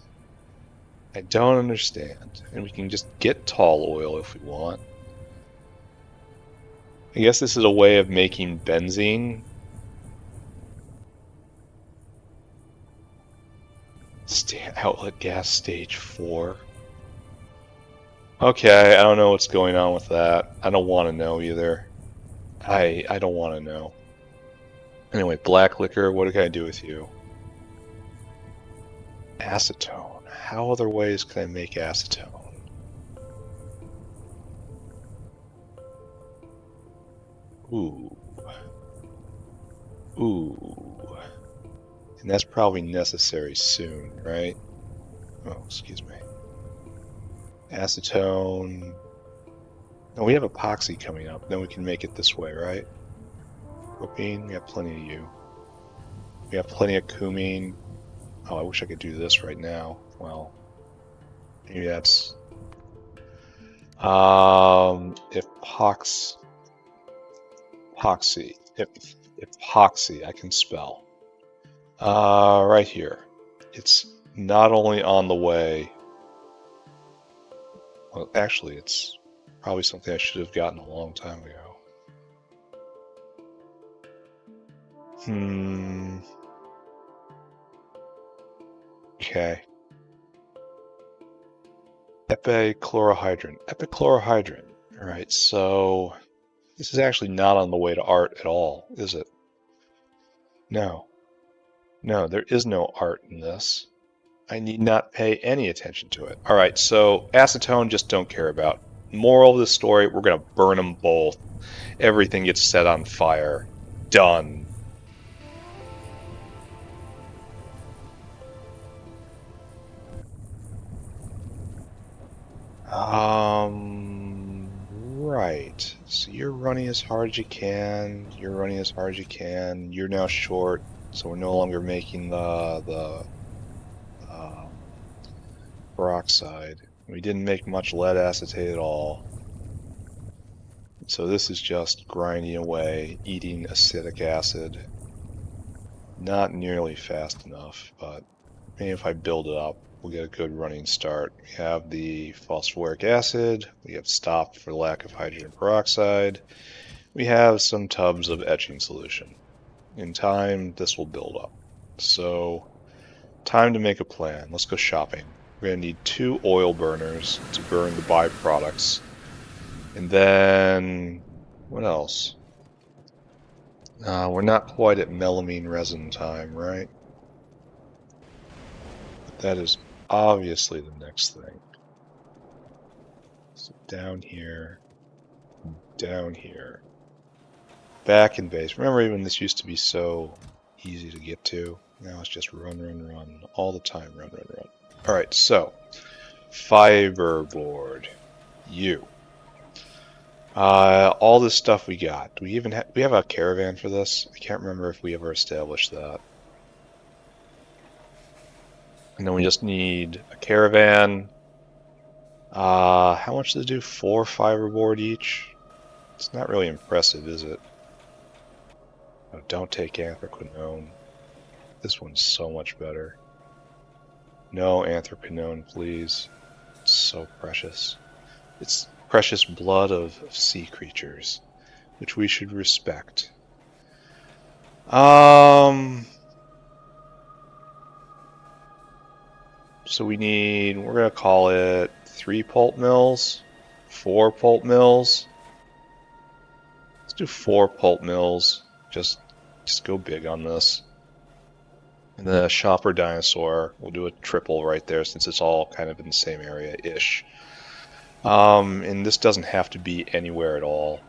S1: I don't understand. And we can just get tall oil if we want. I guess this is a way of making benzene. Outlet gas stage 4. Okay, I don't know what's going on with that. I don't want to know either. I don't want to know. Anyway, black liquor, what can I do with you? Acetone. How other ways can I make acetone? Ooh. Ooh. And that's probably necessary soon, right? Oh, excuse me. Acetone. No, we have epoxy coming up. Then we can make it this way, right? Propene, we have plenty of you. We have plenty of cumene. Oh, I wish I could do this right now. Well, maybe that's... epoxy. Epoxy, I can spell. Right here. It's not only on the way... Well, actually, it's probably something I should have gotten a long time ago. Okay. Epichlorohydrin. Epichlorohydrin. Alright, so... This is actually not on the way to art at all, is it? No. No, there is no art in this. I need not pay any attention to it. Alright, so acetone, just don't care about. Moral of the story, we're going to burn them both. Everything gets set on fire. Done. Right. So you're running as hard as you can. You're running as hard as you can. You're now short, so we're no longer making the peroxide. We didn't make much lead acetate at all. So this is just grinding away, eating acetic acid. Not nearly fast enough, but maybe if I build it up, we'll get a good running start. We have the phosphoric acid, we have stopped for lack of hydrogen peroxide, we have some tubs of etching solution. In time, this will build up. So, time to make a plan. Let's go shopping. We're going to need 2 oil burners to burn the byproducts. And then, what else? We're not quite at melamine resin time, right? But that is obviously the next thing. So down here, back in base. Remember when this used to be so easy to get to? Now it's just run, run, run. All the time, run, run, run. Alright, so, fiberboard. You. All this stuff we got. Do we even we have a caravan for this? I can't remember if we ever established that. And then we just need a caravan. How much does it do? 4 fiberboard each? It's not really impressive, is it? Oh, don't take anthraquinone. This one's so much better. No anthraquinone, please. It's so precious. It's precious blood of sea creatures, which we should respect. So we need, we're going to call it 3 pulp mills, 4 pulp mills. Let's do 4 pulp mills. Just go big on this. And then a shopper dinosaur, we'll do a triple right there since it's all kind of in the same area-ish. And this doesn't have to be anywhere at all.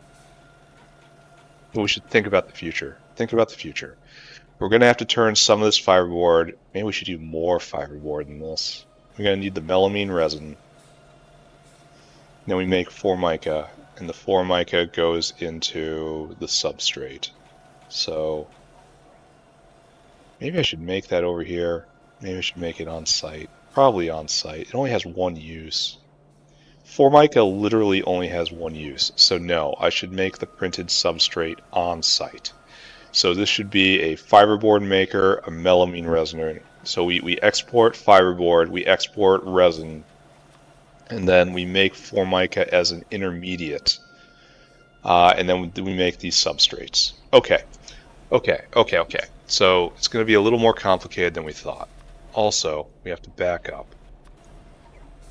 S1: But we should think about the future. Think about the future. We're going to have to turn some of this fiberboard. Maybe we should do more fiberboard than this. We're going to need the melamine resin. Then we make formica, and the formica goes into the substrate. So maybe I should make that over here. Maybe I should make it on site. Probably on site. It only has one use. Formica literally only has one use, so no, I should make the printed substrate on site. So this should be a fiberboard maker, a melamine resiner. So we export fiberboard, we export resin, and then we make Formica as an intermediate. And then we make these substrates. Okay. So it's going to be a little more complicated than we thought. Also, we have to back up.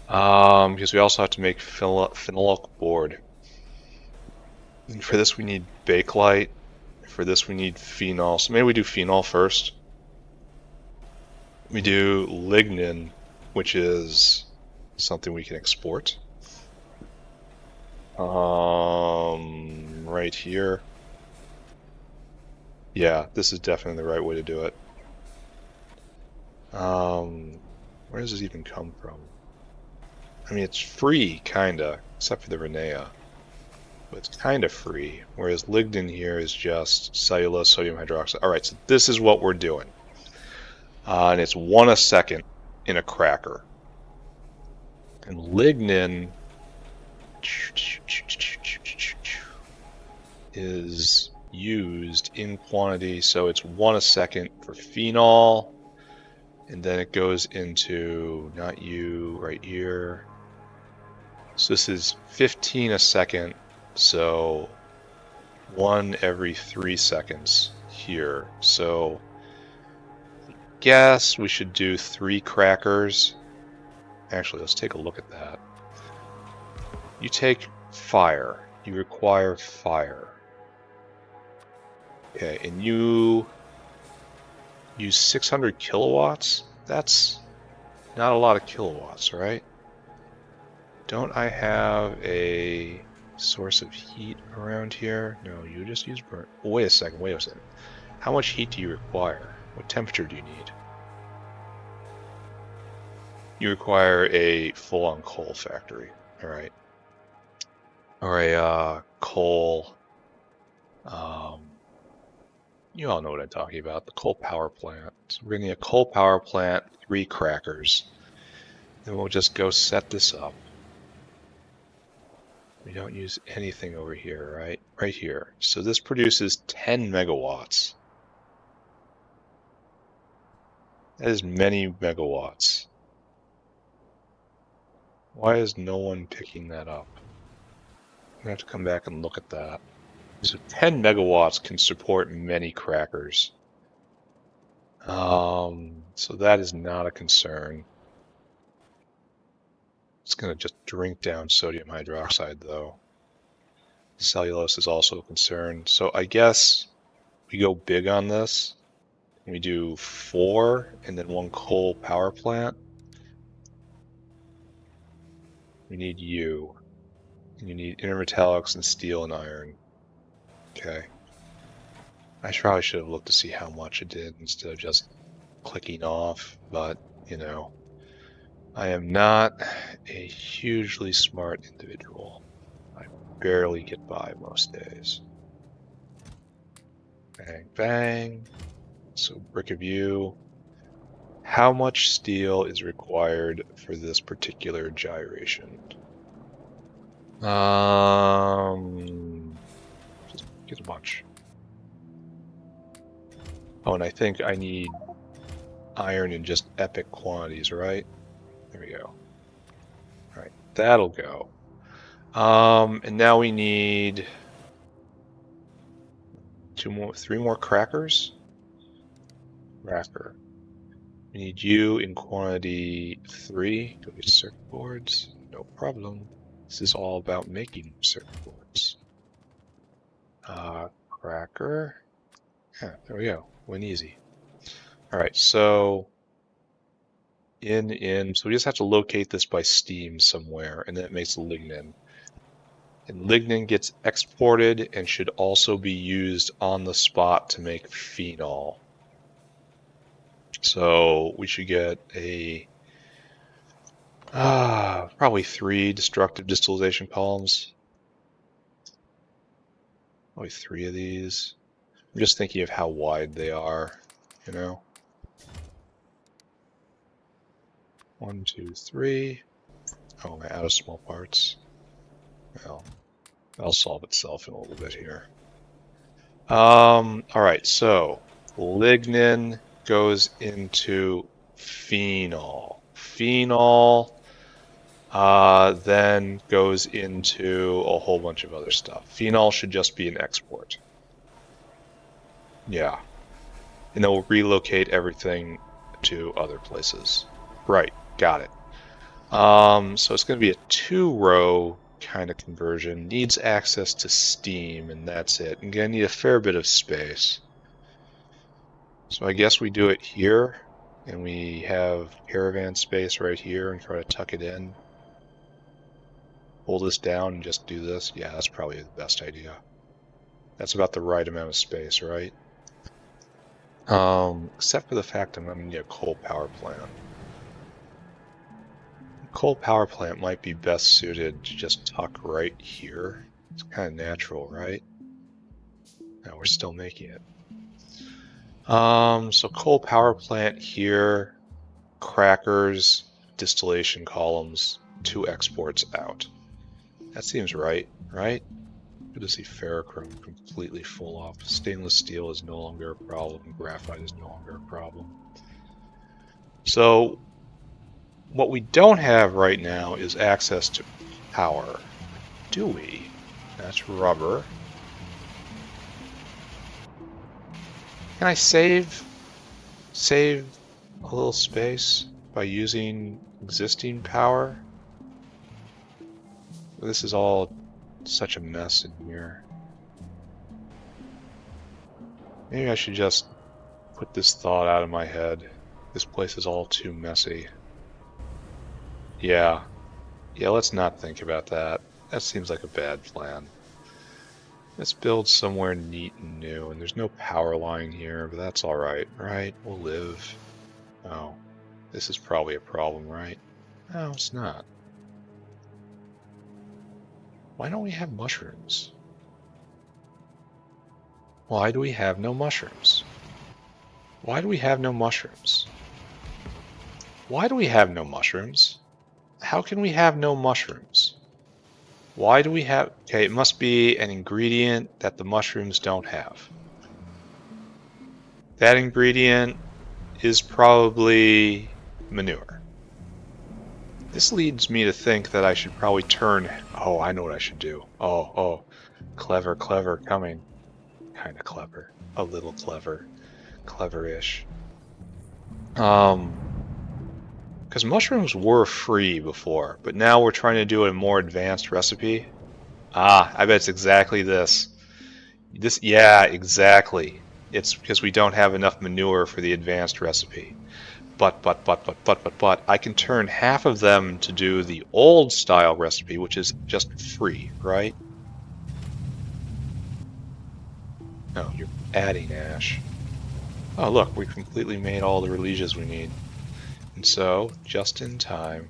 S1: Because we also have to make phenolic board. And for this we need bakelite. For this we need phenol. So maybe we do phenol first. We do lignin, which is something we can export. Right here. Yeah, this is definitely the right way to do it. Where does this even come from? I mean, it's free, kinda, except for the Renea. But it's kind of free, whereas lignin here is just cellulose, sodium hydroxide. All right, so this is what we're doing. And it's 1 a second in a cracker. And lignin is used in quantity, so it's 1 a second for phenol, and then it goes into, not you, right here. So this is 15 a second, so 1 every 3 seconds here. So I guess we should do 3 crackers. Actually, let's take a look at that. You take fire. You require fire. Okay, and you use 600 kilowatts? That's not a lot of kilowatts, right? Don't I have a source of heat around here? No, you just use burn. Oh, wait a second. How much heat do you require? What temperature do you need? You require a full-on coal factory. All right. Or a coal. You all know what I'm talking about. The coal power plant. So we're gonna need a coal power plant, 3 crackers. Then we'll just go set this up. We don't use anything over here, right? Right here. So this produces 10 megawatts. That is many megawatts. Why is no one picking that up? I'm gonna have to come back and look at that. So 10 megawatts can support many crackers. So that is not a concern. It's gonna just drink down sodium hydroxide though. Cellulose is also a concern. So I guess we go big on this. We do 4 and then 1 coal power plant. We need you. And you need intermetallics and steel and iron. Okay. I probably should have looked to see how much it did instead of just clicking off, but you know, I am not a hugely smart individual. I barely get by most days. Bang, bang. So brick of you. How much steel is required for this particular gyration? Just get a bunch. Oh, and I think I need iron in just epic quantities, right? There we go. All right, that'll go. And now we need 3 more crackers. Cracker. We need you in quantity 3. Go get circuit boards. No problem. This is all about making circuit boards. Cracker. Yeah, there we go. Went easy. All right, so so we just have to locate this by steam somewhere, and then it makes lignin. And lignin gets exported and should also be used on the spot to make phenol. So we should get probably 3 destructive distillation columns. Probably 3 of these. I'm just thinking of how wide they are, you know. 1, 2, 3. Oh, am I out of small parts? Well, that'll solve itself in a little bit here. All right, so lignin goes into phenol. Phenol then goes into a whole bunch of other stuff. Phenol should just be an export. Yeah. And then we'll relocate everything to other places. Right, got it. So it's going to be a 2-row kind of conversion. Needs access to steam, and that's it. And going to need a fair bit of space. So I guess we do it here, and we have caravan space right here and try to tuck it in. Hold this down and just do this. Yeah, that's probably the best idea. That's about the right amount of space, right? Except for the fact I'm going to need a coal power plant. Coal power plant might be best suited to just tuck right here. It's kind of natural, right? No, we're still making it. So coal power plant here, crackers, distillation columns, 2 exports out. That seems right, right? Good to see ferrochrome completely full off. Stainless steel is no longer a problem. Graphite is no longer a problem. So what we don't have right now is access to power. Do we? That's rubber. Can I save a little space by using existing power? This is all such a mess in here. Maybe I should just put this thought out of my head. This place is all too messy. Yeah, let's not think about that. That seems like a bad plan. Let's build somewhere neat and new, and there's no power line here, but that's alright, right? We'll live. Oh, this is probably a problem, right? No, it's not. Why don't we have mushrooms? Why do we have no mushrooms? Why do we have no mushrooms? Why do we have no mushrooms? How can we have no mushrooms? Why do we have... Okay, it must be an ingredient that the mushrooms don't have. That ingredient is probably manure. This leads me to think that I should probably turn... Oh, I know what I should do. Oh, clever coming. Kind of clever. A little clever. Clever-ish. Because mushrooms were free before, but now we're trying to do a more advanced recipe. Ah, I bet it's exactly this. Yeah, exactly. It's because we don't have enough manure for the advanced recipe. But, I can turn half of them to do the old style recipe, which is just free, right? No, you're adding ash. Oh, look, we completely made all the religias we need. And so, just in time,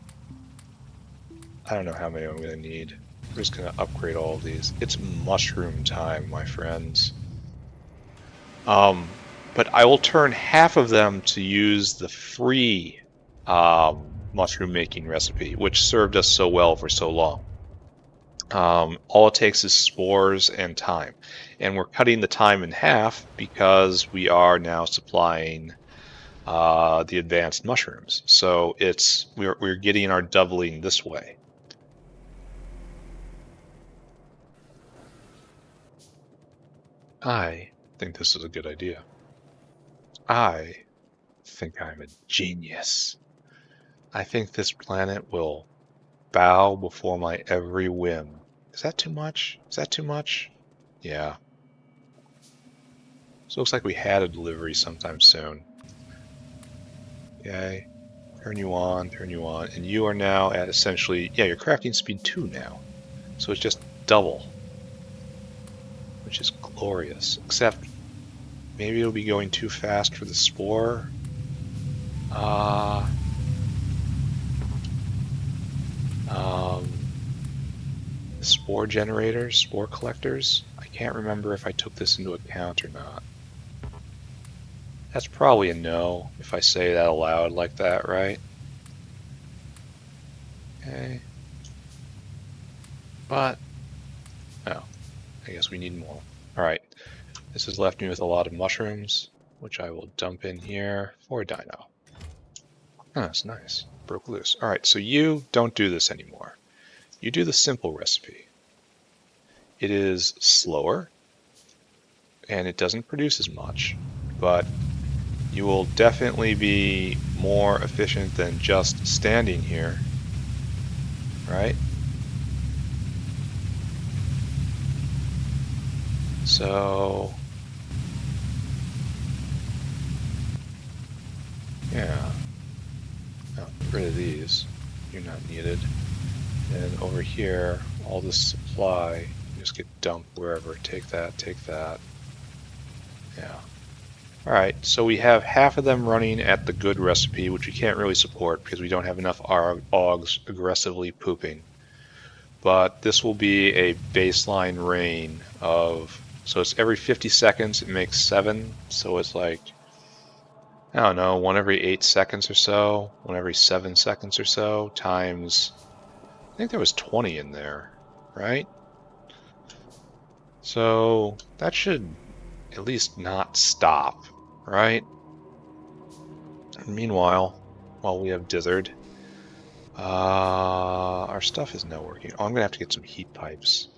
S1: I don't know how many I'm going to need. We're just going to upgrade all of these. It's mushroom time, my friends. But I will turn half of them to use the free mushroom making recipe, which served us so well for so long. All it takes is spores and time. And we're cutting the time in half because we are now supplying the advanced mushrooms. So we're getting our doubling this way. I think this is a good idea. I think I'm a genius. I think this planet will bow before my every whim. Is that too much? Is that too much? Yeah. So it looks like we had a delivery sometime soon. Okay. Turn you on. And you are now at essentially, yeah, your crafting speed 2 now. So it's just double. Which is glorious. Except maybe it'll be going too fast for the spore. Spore generators, spore collectors. I can't remember if I took this into account or not. That's probably a no if I say that aloud like that, right? Okay. But, oh, I guess we need more. Alright, this has left me with a lot of mushrooms, which I will dump in here for a dino. Oh, that's nice. Broke loose. Alright, so you don't do this anymore. You do the simple recipe. It is slower, and it doesn't produce as much, but you will definitely be more efficient than just standing here, right? So, yeah. Oh, get rid of these. You're not needed. And over here, all this supply, just get dumped wherever. Take that, take that. Yeah. Alright, so we have half of them running at the good recipe, which we can't really support because we don't have enough augs aggressively pooping. But this will be a baseline rain of, so it's every 50 seconds it makes 7, so it's like, I don't know, 1 every 8 seconds or so, 1 every 7 seconds or so, times, I think there was 20 in there, right? So that should at least not stop, right? And meanwhile, while we have dithered, our stuff is now working. Oh, I'm gonna have to get some heat pipes.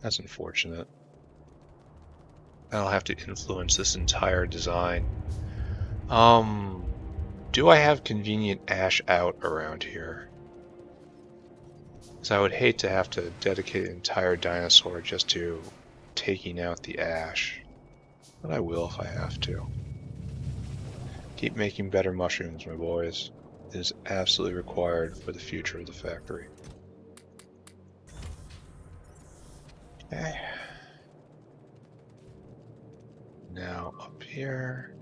S1: That's unfortunate. That'll have to influence this entire design. Do I have convenient ash out around here? Because I would hate to have to dedicate an entire dinosaur just to taking out the ash. But I will if I have to. Keep making better mushrooms, my boys. It is absolutely required for the future of the factory. Okay. Now up here.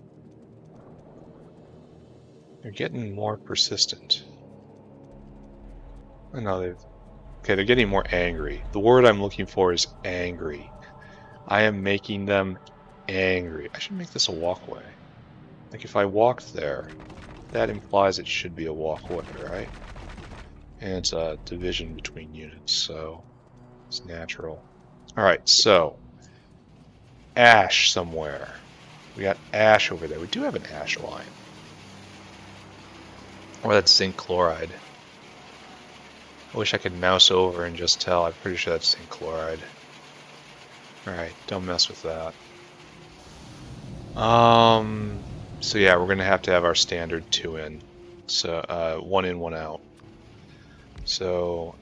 S1: They're getting more persistent. I know they've... Okay, they're getting more angry. The word I'm looking for is angry. I am making them angry. I should make this a walkway. Like if I walked there, that implies it should be a walkway, right? And it's a division between units, so it's natural. Alright, so ash somewhere. We got ash over there. We do have an ash line. Or that's zinc chloride. I wish I could mouse over and just tell. I'm pretty sure that's zinc chloride. Alright, don't mess with that. So yeah, we're gonna have to have our standard 2 in. So 1 in, 1 out. So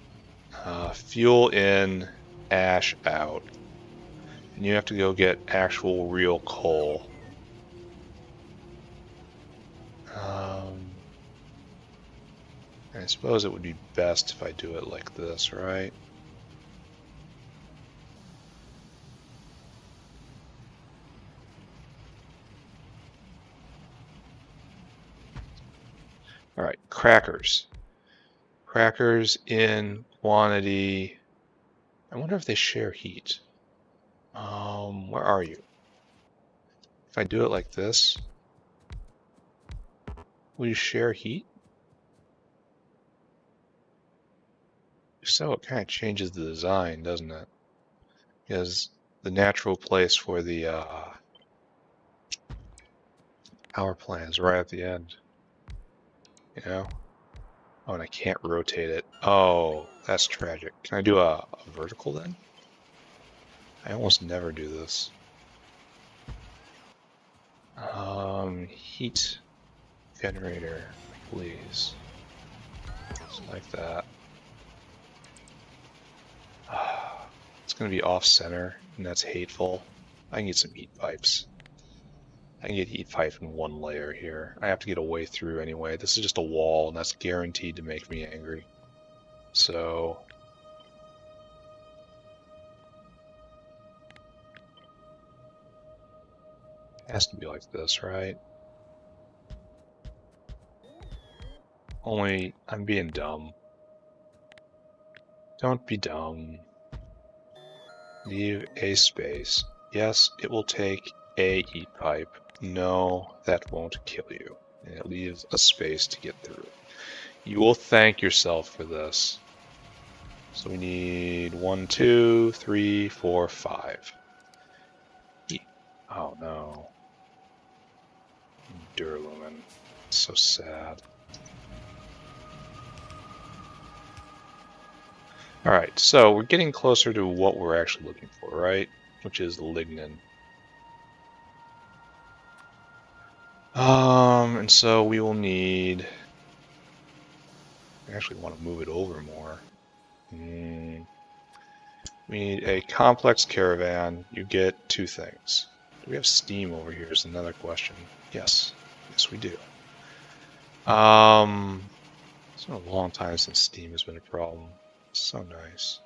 S1: fuel in, ash out. And you have to go get actual real coal. I suppose it would be best if I do it like this, right? Alright, crackers. Crackers in quantity. I wonder if they share heat. Where are you? If I do it like this, will you share heat? So it kind of changes the design, doesn't it? Because the natural place for the power plant is right at the end. You know? Oh, and I can't rotate it. Oh, that's tragic. Can I do a vertical then? I almost never do this. Heat generator, please. Just like that. It's gonna be off center, and that's hateful. I can get some heat pipes. I can get heat pipe in 1 layer here. I have to get a way through anyway. This is just a wall, and that's guaranteed to make me angry. So... it has to be like this, right? Only, I'm being dumb. Don't be dumb. Leave a space. Yes, it will take a heat pipe. No, that won't kill you. And it leaves a space to get through. You will thank yourself for this. So we need 1, 2, 3, 4, 5. Oh no. Duralumin. So sad. Alright, so we're getting closer to what we're actually looking for, right? Which is lignin. And so we will need... I actually want to move it over more. We need a complex caravan. You get 2 things. Do we have steam over here is another question. Yes. Yes, we do. It's been a long time since steam has been a problem. So nice.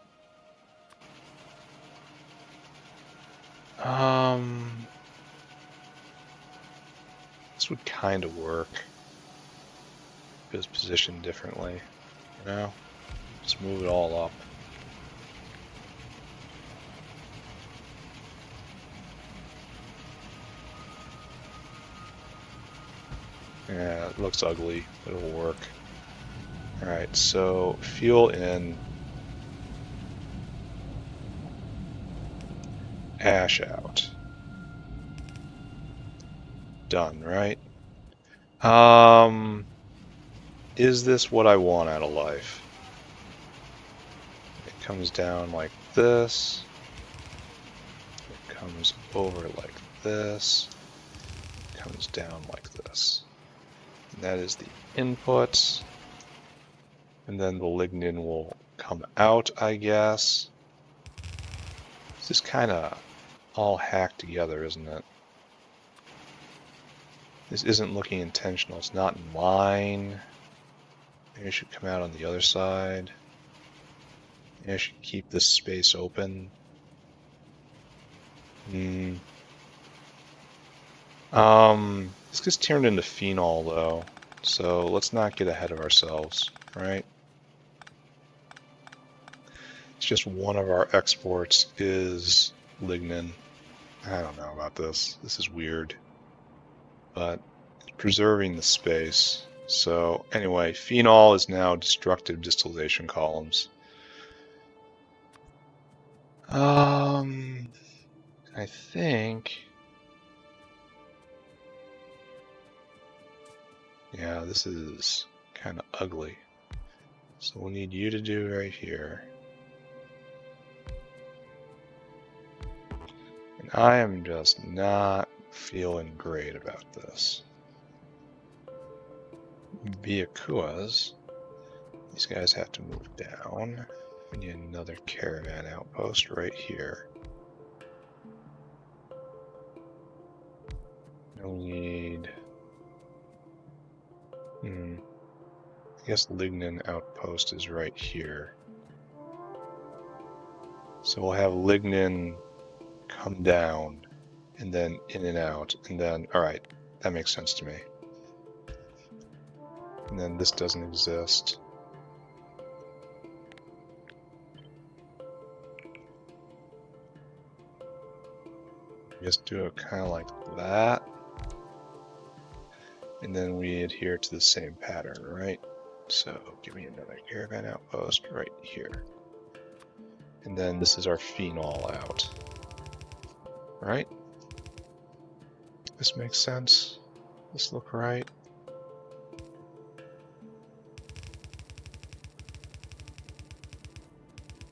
S1: This would kind of work. If it was positioned differently, you know? Just move it all up. Yeah, it looks ugly, but it'll work. Alright, so fuel in, ash out. Done, right? Is this what I want out of life? It comes down like this. It comes over like this. It comes down like this. And that is the input. And then the lignin will come out, I guess. This is kind of all hacked together, isn't it? This isn't looking intentional. It's not in line. Maybe I should come out on the other side. Maybe I should keep this space open. This gets turned into phenol, though. So let's not get ahead of ourselves, right? It's just one of our exports is lignin. I don't know about this. This is weird. But it's preserving the space. So anyway, phenol is now destructive distillation columns. I think... Yeah, this is kind of ugly. So we'll need you to do right here. And I am just not feeling great about this. Byakuas. These guys have to move down. We need another caravan outpost right here. We'll need... I guess lignin outpost is right here. So we'll have lignin come down and then in and out and then, alright, that makes sense to me. And then this doesn't exist. Just do it kind of like that. And then we adhere to the same pattern, right? So give me another caravan outpost right here. And then this is our phenol out. Right? This makes sense. This look right.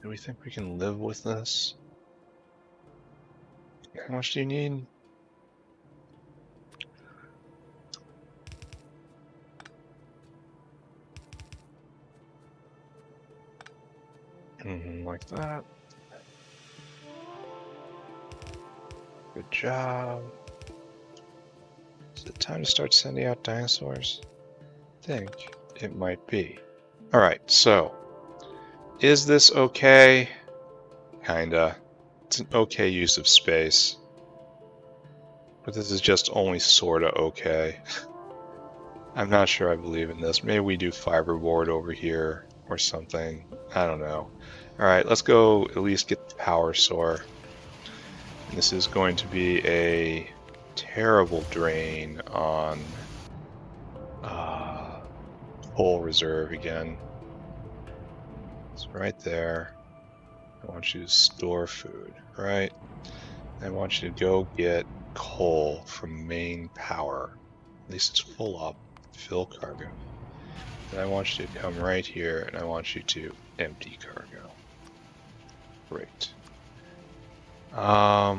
S1: Do we think we can live with this? How much do you need? Like that. Good job. Is it time to start sending out dinosaurs? I think it might be. Alright, so is this okay? Kinda. It's an okay use of space. But this is just only sorta okay. I'm not sure I believe in this. Maybe we do fiberboard over here or something. I don't know. Alright, let's go at least get the power source. And this is going to be a terrible drain on coal reserve again. It's right there. I want you to store food, right? I want you to go get coal from main power. At least it's full up. Fill cargo. And I want you to come right here and I want you to empty cargo. Great. I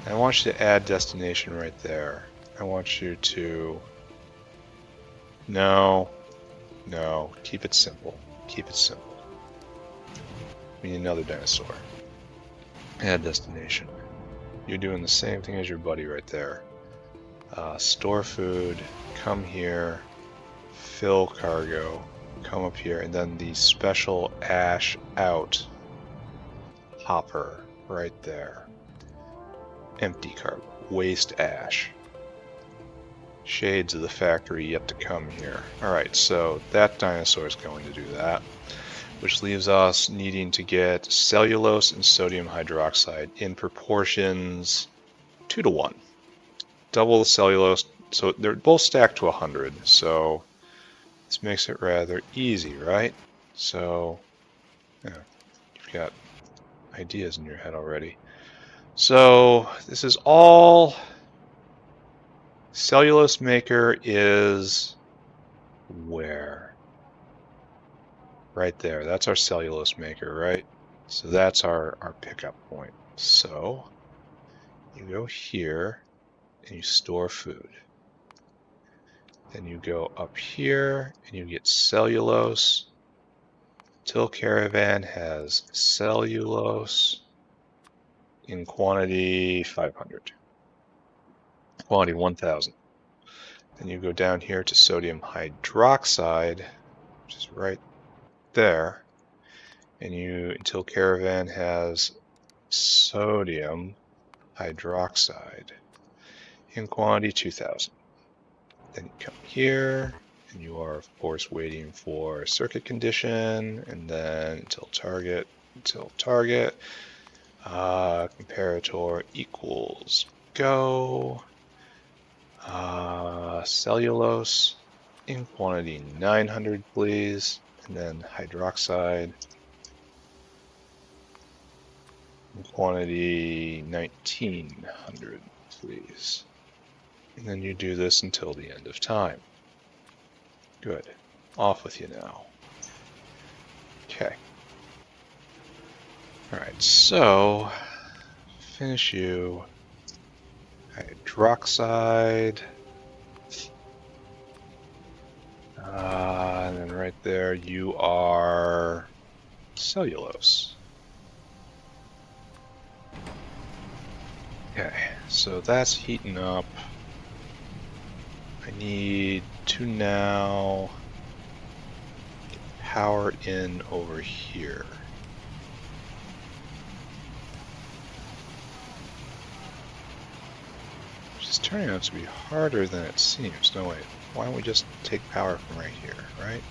S1: want you to add destination right there. I want you to... No, keep it simple. Keep it simple. We need another dinosaur. Add destination. You're doing the same thing as your buddy right there. Store food, come here, fill cargo, come up here, and then the special ash out hopper right there. Empty cargo, waste ash. Shades of the factory yet to come here. Alright, so that dinosaur is going to do that, which leaves us needing to get cellulose and sodium hydroxide in proportions 2 to 1. Double the cellulose, so they're both stacked to 100, so this makes it rather easy, right? So, yeah, you've got ideas in your head already. So, this is all... Cellulose maker is where? Right there. That's our cellulose maker, right? So that's our pickup point. So you go here and you store food. Then you go up here and you get cellulose. Till Caravan has cellulose in quantity 500. Quantity 1000. Then you go down here to sodium hydroxide, which is right there, and you until Caravan has sodium hydroxide in quantity 2000. Then you come here and you are of course waiting for circuit condition, and then until target comparator equals go cellulose in quantity 900 please, and then hydroxide in quantity 1900 please. And then you do this until the end of time. Good. Off with you now. Okay. Alright, so finish you hydroxide. And then right there you are cellulose. Okay, so that's heating up. I need to now get power in over here. Which is turning out to be harder than it seems. No, wait. Why don't we just take power from right here, right?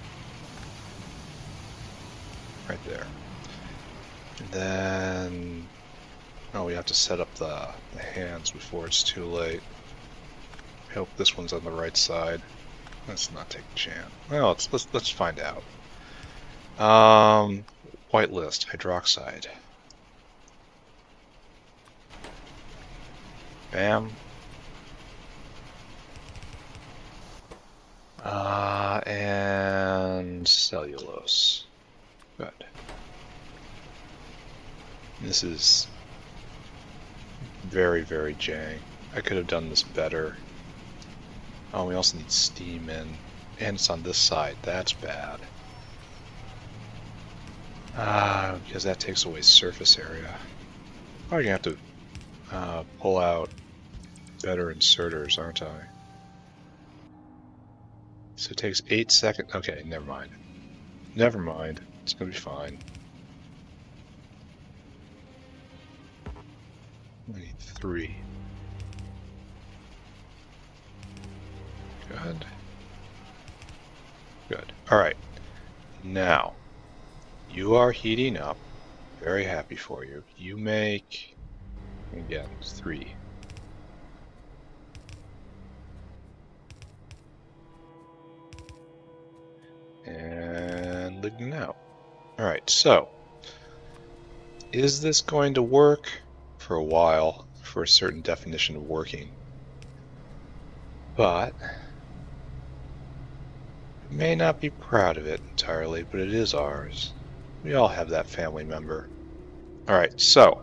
S1: Right there. And then... oh, we have to set up the hands before it's too late. I hope this one's on the right side. Let's not take a chance. Well, let's find out. White list, hydroxide. Bam. And cellulose. Good. This is very, very jank. I could have done this better. Oh, we also need steam in. And it's on this side. That's bad. Because that takes away surface area. Probably gonna have to pull out better inserters, aren't I? So it takes 8 seconds. Okay, never mind. Never mind. It's gonna be fine. I need 3. Good. Good. Alright. Now, you are heating up. Very happy for you. You make, again, 3. lignin out. Alright, so is this going to work? For a while, for a certain definition of working. But we may not be proud of it entirely, but it is ours. We all have that family member. Alright, so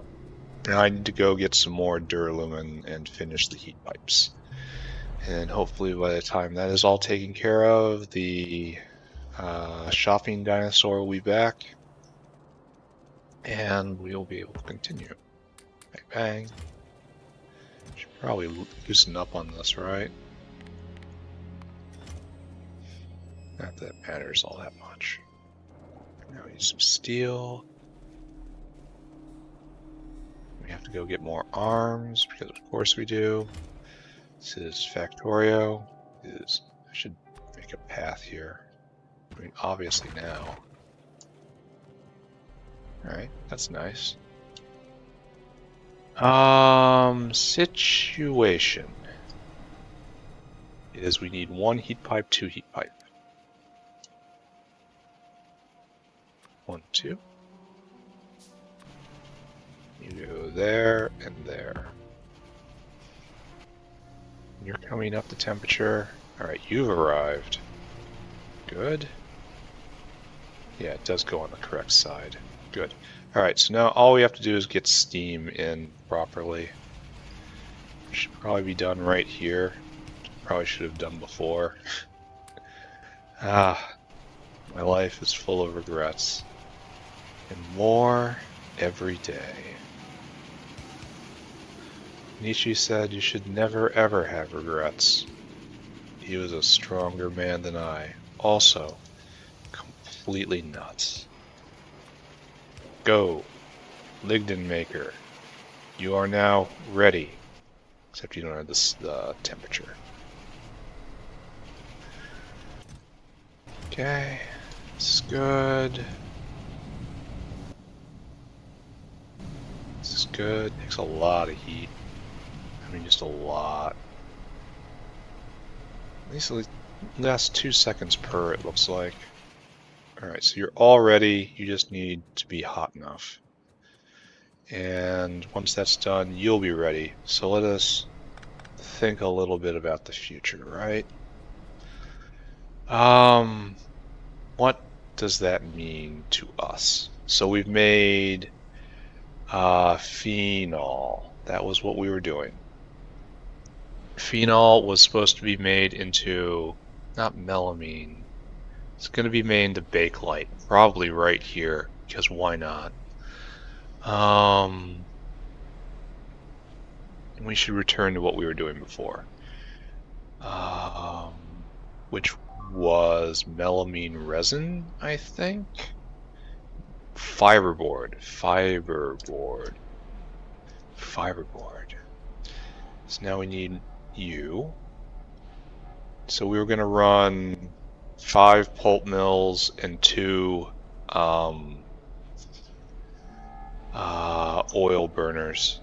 S1: now I need to go get some more duralumin and finish the heat pipes. And hopefully by the time that is all taken care of, the shopping dinosaur will be back. And we'll be able to continue. Bang, bang. Should probably loosen up on this, right? Not that it matters all that much. Now we need some steel. We have to go get more arms, because of course we do. This is Factorio. I should make a path here. I mean, obviously now. Alright, that's nice. Situation is we need 1 heat pipe, 2 heat pipe. 1, 2. You go there and there. You're coming up the temperature. Alright, you've arrived. Good. Yeah, it does go on the correct side. Good. Alright, so now all we have to do is get steam in properly. Should probably be done right here. Probably should have done before. My life is full of regrets. And more every day. Nietzsche said you should never ever have regrets. He was a stronger man than I. Also, completely nuts. Go, lignin maker. You are now ready. Except you don't have the temperature. Okay, this is good. This is good. Takes a lot of heat. I mean, just a lot. At least it lasts 2 seconds per, it looks like. Alright, so you're all ready. You just need to be hot enough. And once that's done, you'll be ready. So let us think a little bit about the future, right? What does that mean to us? So we've made phenol. That was what we were doing. Phenol was supposed to be made into, not melamine. It's going to be made into bakelite, probably right here, because why not? We should return to what we were doing before, which was melamine resin, I think. Fiberboard. So now we need you. So we were going to run 5 pulp mills and 2 oil burners.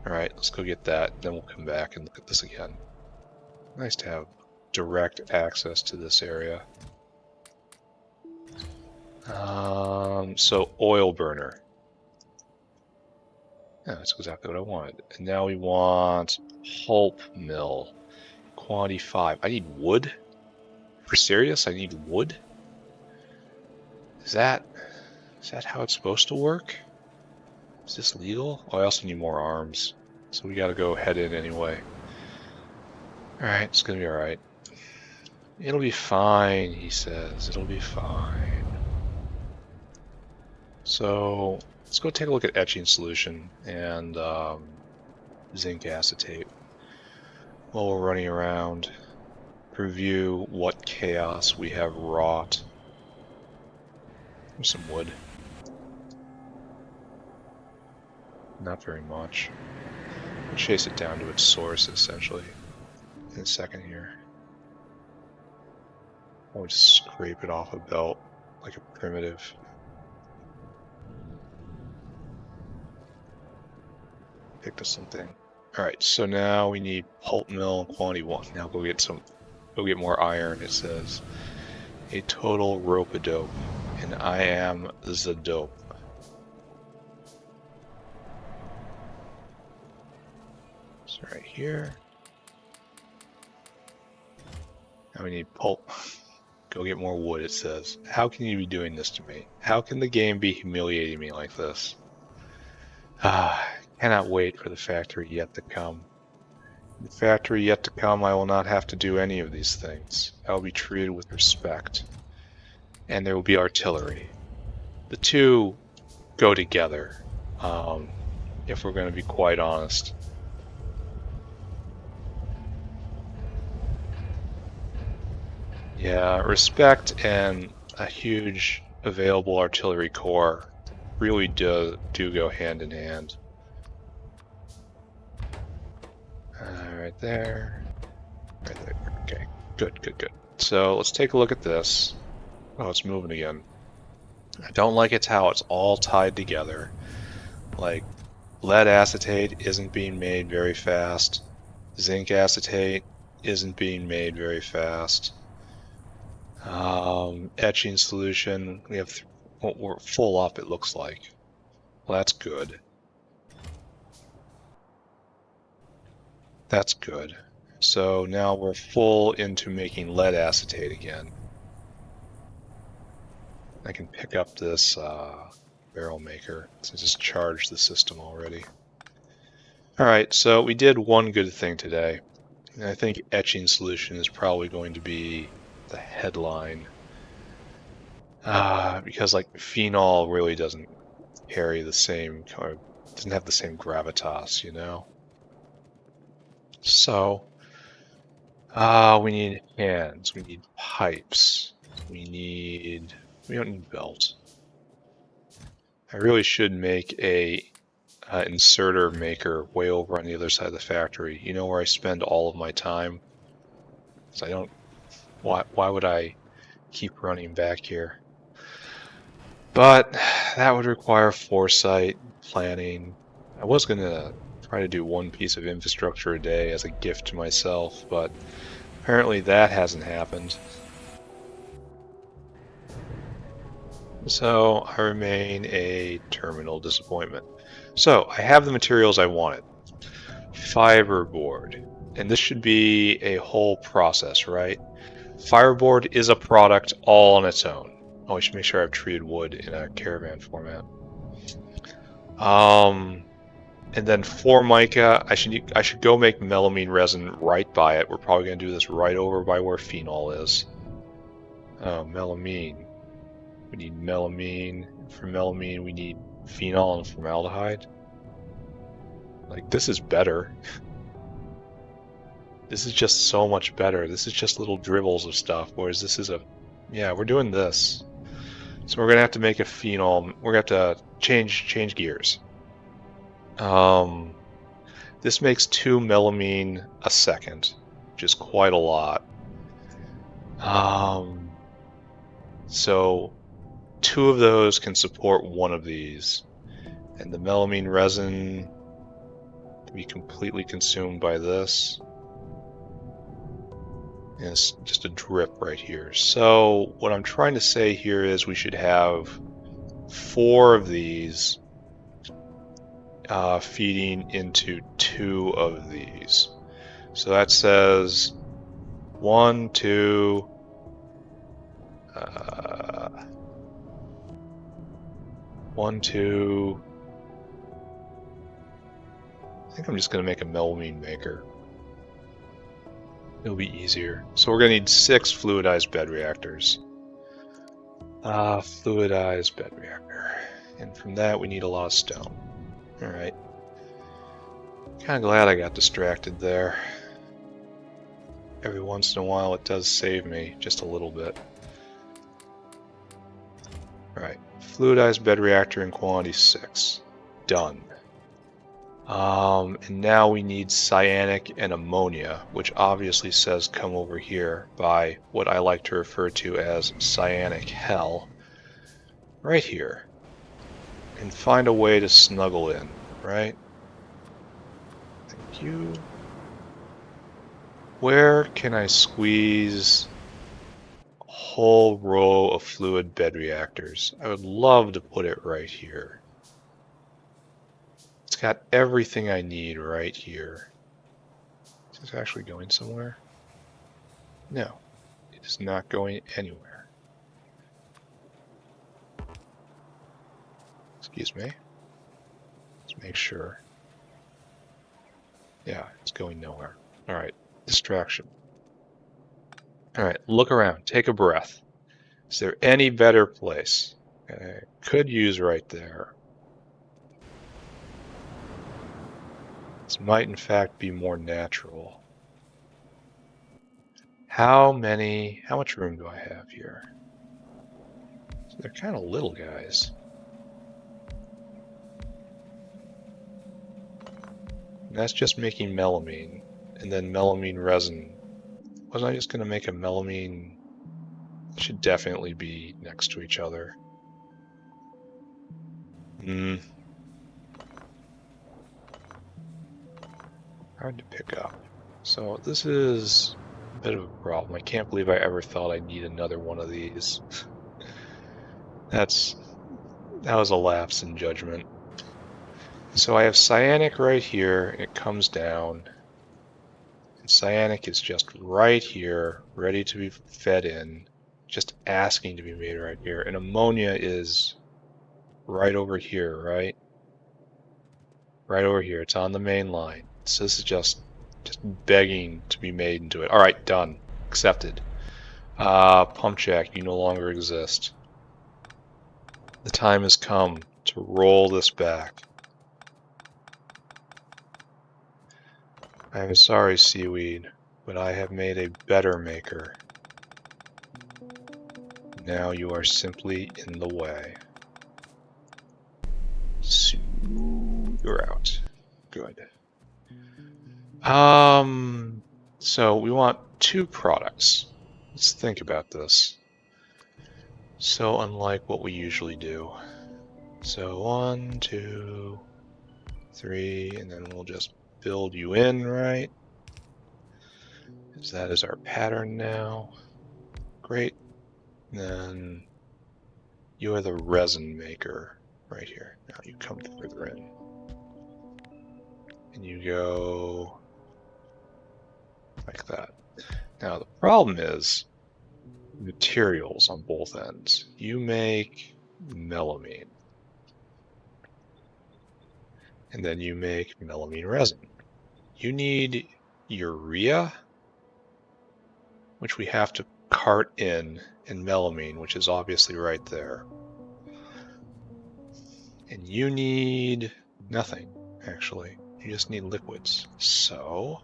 S1: Alright, let's go get that, then we'll come back and look at this again. Nice to have direct access to this area. So oil burner. Yeah, that's exactly what I wanted. And now we want pulp mill. Quantity 5. I need wood? For serious? I need wood? Is that how it's supposed to work? Is this legal? Oh, I also need more arms. So we gotta go head in anyway. Alright, it's gonna be alright. It'll be fine, he says. It'll be fine. So let's go take a look at etching solution and zinc acetate while we're running around. Review what chaos we have wrought. There's some wood. Not very much. We'll chase it down to its source, essentially, in a second here. I'll just scrape it off a belt like a primitive. Picked up something. Alright, so now we need pulp mill quantity 1. Now go get more iron, it says. A total rope-a-dope. and I am the dope. So right here. Now we need pulp. Go get more wood, it says. How can you be doing this to me? How can the game be humiliating me like this? Cannot wait for the factory yet to come. In the factory yet to come, I will not have to do any of these things. I will be treated with respect. And there will be artillery. The two go together, if we're going to be quite honest. Yeah, respect and a huge available artillery corps really do go hand in hand. Right there. Right there. Okay, good. So let's take a look at this. Oh, it's moving again. I don't like it's how it's all tied together. Like, lead acetate isn't being made very fast. Zinc acetate isn't being made very fast. Etching solution, we have we're full up, it looks like. Well, that's good. That's good. So now we're full into making lead acetate again. I can pick up this barrel maker since it's charged the system already. Alright, so we did one good thing today. And I think etching solution is probably going to be the headline. Because like phenol really doesn't carry the same, or doesn't have the same gravitas, you know? So, we need hands, we need pipes, we don't need belts. I really should make a inserter maker way over on the other side of the factory. You know where I spend all of my time? So I don't, why would I keep running back here? But that would require foresight, planning. I was going to try to do one piece of infrastructure a day as a gift to myself, but apparently that hasn't happened. So I remain a terminal disappointment. So I have the materials I wanted. Fiberboard. And this should be a whole process, right? Fiberboard is a product all on its own. Oh, I should make sure I've treated wood in a caravan format. And then Formica, I should go make melamine resin right by it. We're probably going to do this right over by where phenol is. Oh, melamine. We need melamine. For melamine, we need phenol and formaldehyde. Like, this is better. This is just so much better. This is just little dribbles of stuff, whereas this is yeah, we're doing this. So we're gonna have to make a phenol. We're gonna have to change gears. This makes 2 melamine a second, which is quite a lot. So 2 of those can support 1 of these, and the melamine resin can be completely consumed by this. And it's just a drip right here. So what I'm trying to say here is we should have 4 of these feeding into 2 of these. So that says 1, 2, 1, 2. I think I'm just going to make a melamine maker. It'll be easier. So we're going to need 6 fluidized bed reactors. Fluidized bed reactor. And from that we need a lot of stone. Alright. Kind of glad I got distracted there. Every once in a while it does save me, just a little bit. Alright. Fluidized bed reactor in quantity 6. Done. And now we need cyanic and ammonia, which obviously says come over here by what I like to refer to as cyanic hell. Right here. And find a way to snuggle in, right? Thank you. Where can I squeeze a whole row of fluid bed reactors. I would love to put it right here. It's got everything I need right here. Is this actually going somewhere? No, it is not going anywhere. Excuse me. Let's make sure. Yeah, it's going nowhere. All right, distraction. All right, look around, take a breath. Is there any better place? Okay, could use right there. This might in fact be more natural. How much room do I have here? So they're kind of little guys. And that's just making melamine, and then melamine resin. Wasn't I just going to make a melamine? Should definitely be next to each other. Hard to pick up. So this is a bit of a problem. I can't believe I ever thought I'd need another one of these. That was a lapse in judgment. So I have cyanic right here, and it comes down. And cyanic is just right here, ready to be fed in, just asking to be made right here. And ammonia is right over here, right? Right over here. It's on the main line. So this is just begging to be made into it. All right, done. Accepted. Pump jack, you no longer exist. The time has come to roll this back. I am sorry, seaweed, but I have made a better maker. Now you are simply in the way. So you're out. Good. So we want 2 products. Let's think about this. So unlike what we usually do. So 1, 2, 3, and then we'll just build you in, right? Because that is our pattern now. Great. And then you are the resin maker right here. Now you come further in. And you go like that. Now the problem is materials on both ends. You make melamine. And then you make melamine resin. You need urea, which we have to cart in, and melamine, which is obviously right there. And you need nothing, actually. You just need liquids. So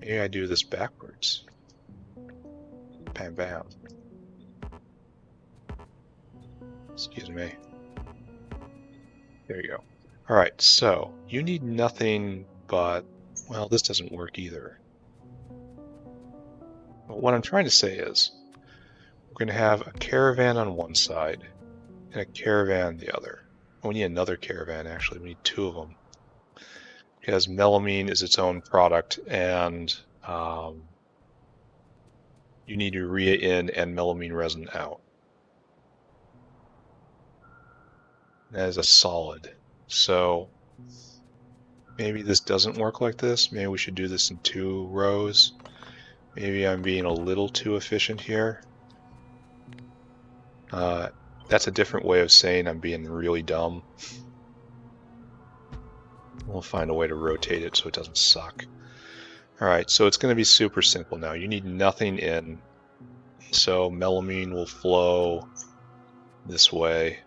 S1: maybe I do this backwards. Bam, bam. Excuse me. There you go. All right, so you need nothing but, well, this doesn't work either. But what I'm trying to say is we're going to have a caravan on one side and a caravan on the other. We need another caravan, actually. We need 2 of them. Because melamine is its own product, and you need urea in and melamine resin out. That is a solid. So maybe this doesn't work like this. Maybe we should do this in 2 rows. Maybe I'm being a little too efficient here. That's a different way of saying I'm being really dumb. We'll find a way to rotate it so it doesn't suck. Alright, so it's going to be super simple now. You need nothing in. So melamine will flow this way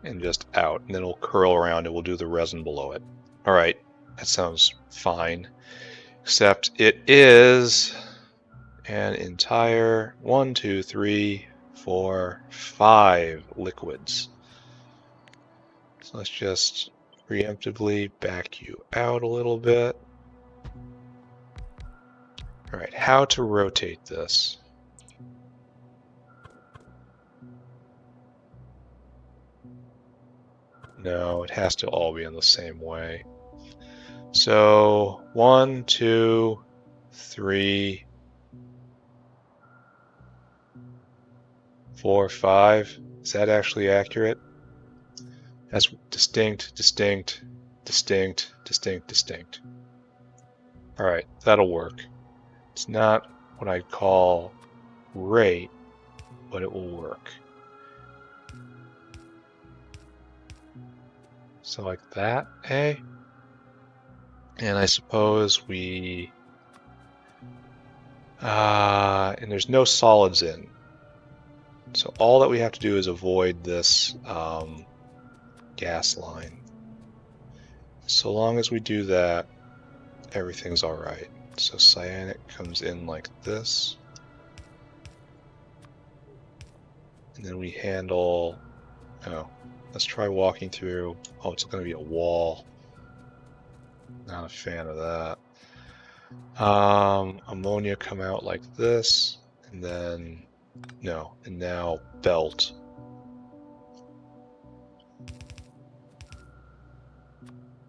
S1: and just out, and then it'll curl around and we'll do the resin below it. Alright, that sounds fine. Except it is an entire 1, 2, 3, 4, 5 liquids. So let's just preemptively back you out a little bit. Alright, how to rotate this? No, it has to all be in the same way. So 1, 2, 3, 4, 5. Is that actually accurate? That's distinct, distinct, distinct, distinct, distinct. Alright, that'll work. It's not what I'd call great, but it will work. So like that, eh? And I suppose we... and there's no solids in. So all that we have to do is avoid this gas line. So long as we do that, everything's alright. So cyanic comes in like this. And then we handle... Oh, let's try walking through... Oh, it's going to be a wall. Not a fan of that. Ammonia come out like this, and then... No, and now belt.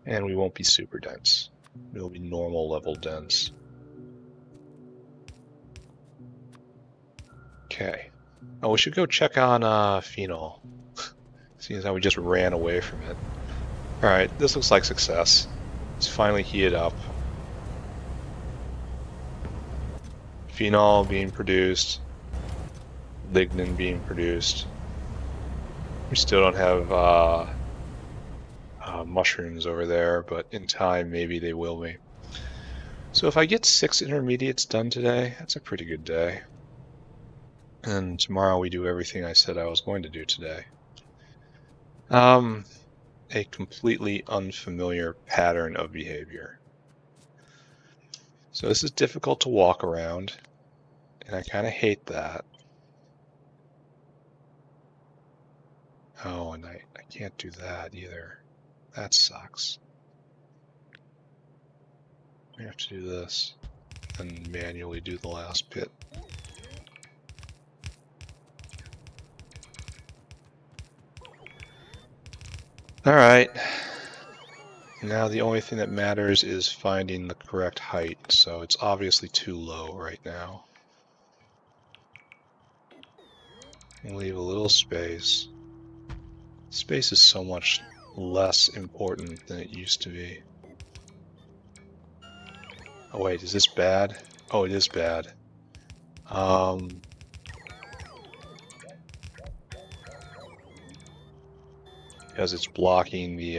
S1: And we won't be super dense. We'll be normal level dense. Okay. Oh, we should go check on phenol. Seeing as how we just ran away from it. Alright, this looks like success. It's finally heated up. Phenol being produced. Lignin being produced. We still don't have mushrooms over there, but in time maybe they will be. So if I get 6 intermediates done today, that's a pretty good day. And tomorrow we do everything I said I was going to do today. A completely unfamiliar pattern of behavior. So this is difficult to walk around, and I kind of hate that. Oh, and I can't do that either. That sucks. We have to do this and manually do the last pit. Alright. Now the only thing that matters is finding the correct height, so it's obviously too low right now. We'll leave a little space. Space is so much less important than it used to be. Oh wait, is this bad? Oh, it is bad. Because it's blocking the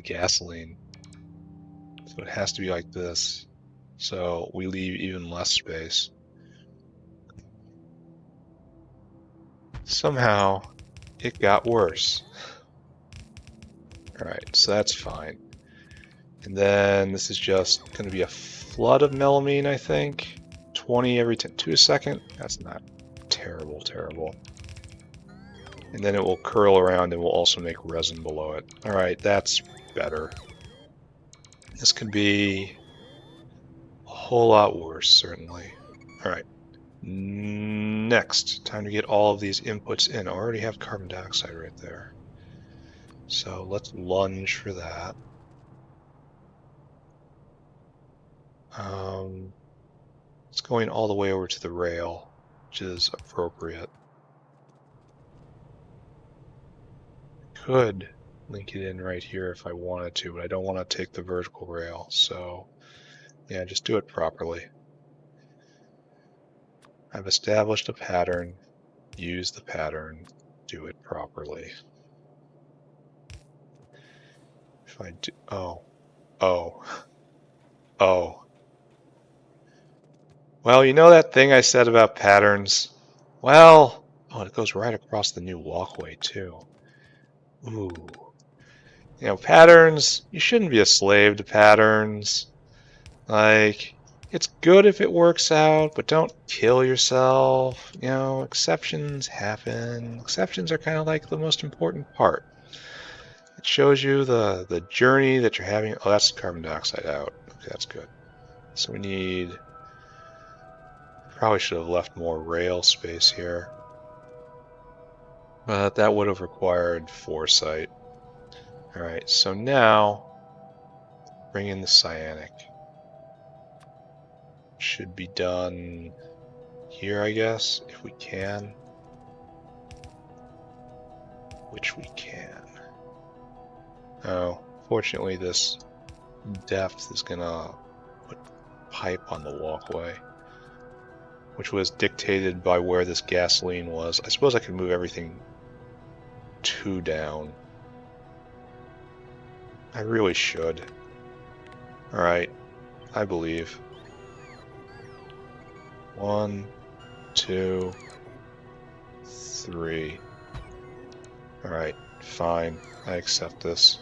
S1: gasoline. So it has to be like this. So we leave even less space. Somehow, it got worse. Alright, so that's fine. And then this is just going to be a flood of melamine, I think. 20 every 2 a second. That's not terrible, terrible. And then it will curl around and will also make resin below it. Alright, that's better. This could be a whole lot worse, certainly. Alright. Next, time to get all of these inputs in. I already have carbon dioxide right there. So let's lunge for that. It's going all the way over to the rail, which is appropriate. Could link it in right here if I wanted to, but I don't want to take the vertical rail, so yeah, just do it properly. I've established a pattern, use the pattern, do it properly. If I do, oh. Well, you know that thing I said about patterns? Well, oh, it goes right across the new walkway too. Ooh. You know, patterns, you shouldn't be a slave to patterns. Like, it's good if it works out, but don't kill yourself. You know, exceptions happen. Exceptions are kind of like the most important part. It shows you the journey that you're having. Oh, that's carbon dioxide out. Okay, that's good. So we need... Probably should have left more rail space here. But that would have required foresight. Alright, so now bring in the cyanic. should be done here, I guess, if we can. Which we can. Oh, fortunately this depth is gonna put pipe on the walkway, which was dictated by where this gasoline was. I suppose I could move everything 2 down. I really should. Alright, I believe. 1, 2, 3. Alright, fine. I accept this.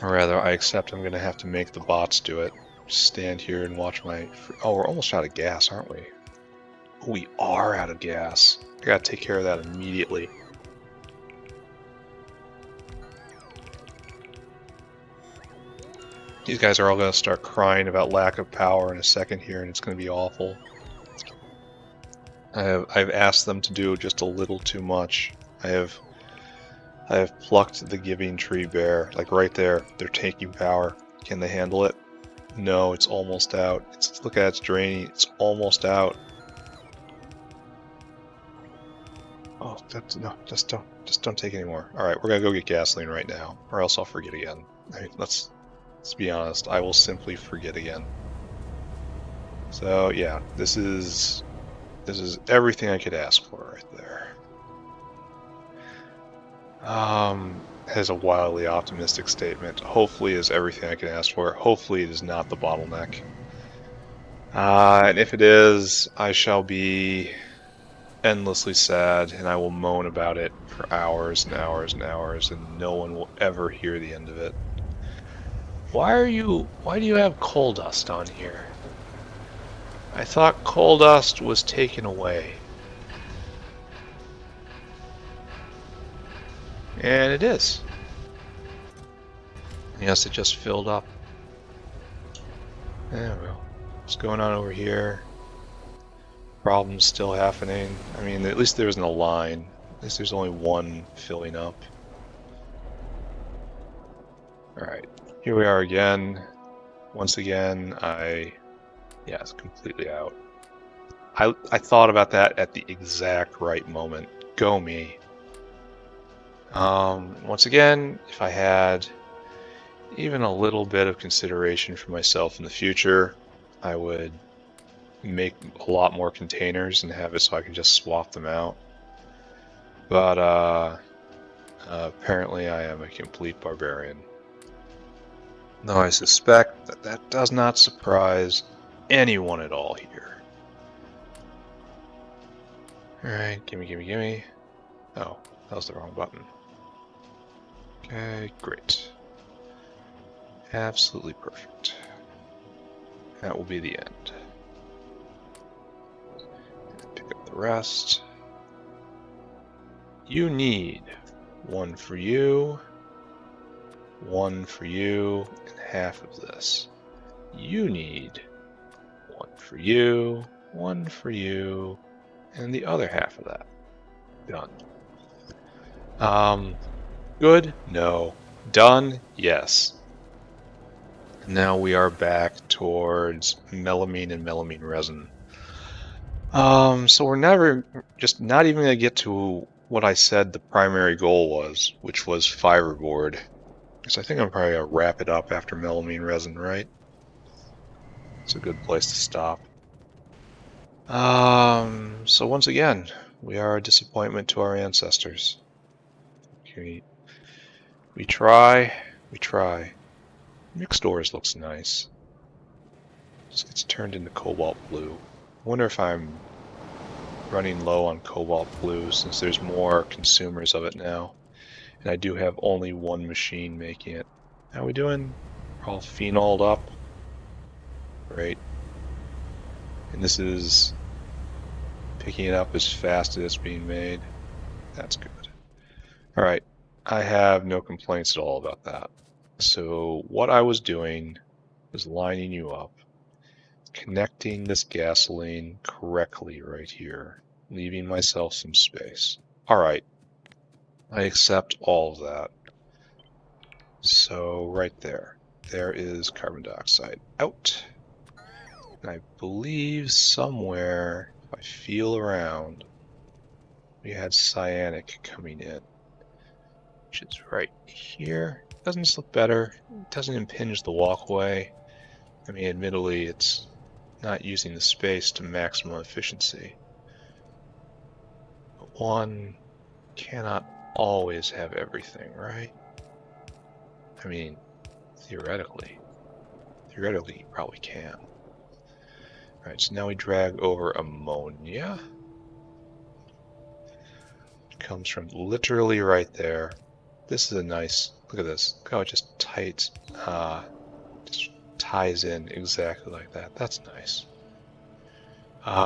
S1: Or rather, I accept I'm gonna have to make the bots do it. Just stand here and watch my... Oh, we're almost out of gas, aren't we? We are out of gas. I gotta take care of that immediately. These guys are all gonna start crying about lack of power in a second here, and it's gonna be awful. I've asked them to do just a little too much. I have plucked the giving tree bare, like right there. They're taking power. Can they handle it? No, it's almost out. Look at it's draining. It's almost out. Oh, no, just don't take any more. All right, we're gonna go get gasoline right now, or else I'll forget again. I mean, let's be honest. I will simply forget again. So yeah, this is everything I could ask for right there. Has a wildly optimistic statement. Hopefully is everything I can ask for. Hopefully it is not the bottleneck. And if it is, I shall be endlessly sad, and I will moan about it for hours and hours and hours, and no one will ever hear the end of it. Why do you have coal dust on here? I thought coal dust was taken away. And it is. Yes, it just filled up. Yeah, well, what's going on over here? Problems still happening. I mean, at least there isn't a line. At least there's only one filling up. Alright, here we are again. Once again, yeah, it's completely out. I thought about that at the exact right moment. Go me. Once again, if I had even a little bit of consideration for myself in the future, I would make a lot more containers and have it so I can just swap them out. But apparently I am a complete barbarian. Though I suspect that that does not surprise anyone at all here. Alright, gimme. Oh, that was the wrong button. Okay, great. Absolutely perfect. That will be the end. Pick up the rest. You need 1 for you, 1 for you, and half of this. You need 1 for you, 1 for you, and the other half of that. Done. Good? No. Done? Yes. Now we are back towards melamine and melamine resin. So we're not even gonna get to what I said the primary goal was, which was fiberboard. So I think I'm probably gonna wrap it up after melamine resin, right? It's a good place to stop. So once again, we are a disappointment to our ancestors. We try. Mixed ores looks nice. Just gets turned into cobalt blue. I wonder if I'm running low on cobalt blue since there's more consumers of it now. And I do have only one machine making it. How we doing? We're all phenoled up. Great. And this is picking it up as fast as it's being made. That's good. Alright, I have no complaints at all about that. So what I was doing was lining you up, connecting this gasoline correctly right here, leaving myself some space. Alright, I accept all of that. So right there. there is carbon dioxide out. And I believe somewhere, if I feel around, we had cyanic coming in, which is right here. Doesn't this look better? It doesn't impinge the walkway. I mean, admittedly, it's not using the space to maximum efficiency. But one cannot always have everything, right? I mean, theoretically. Theoretically, you probably can. Alright, so now we drag over ammonia. It comes from literally right there. This is a nice, look at this. Look how it just just ties in exactly like that. That's nice.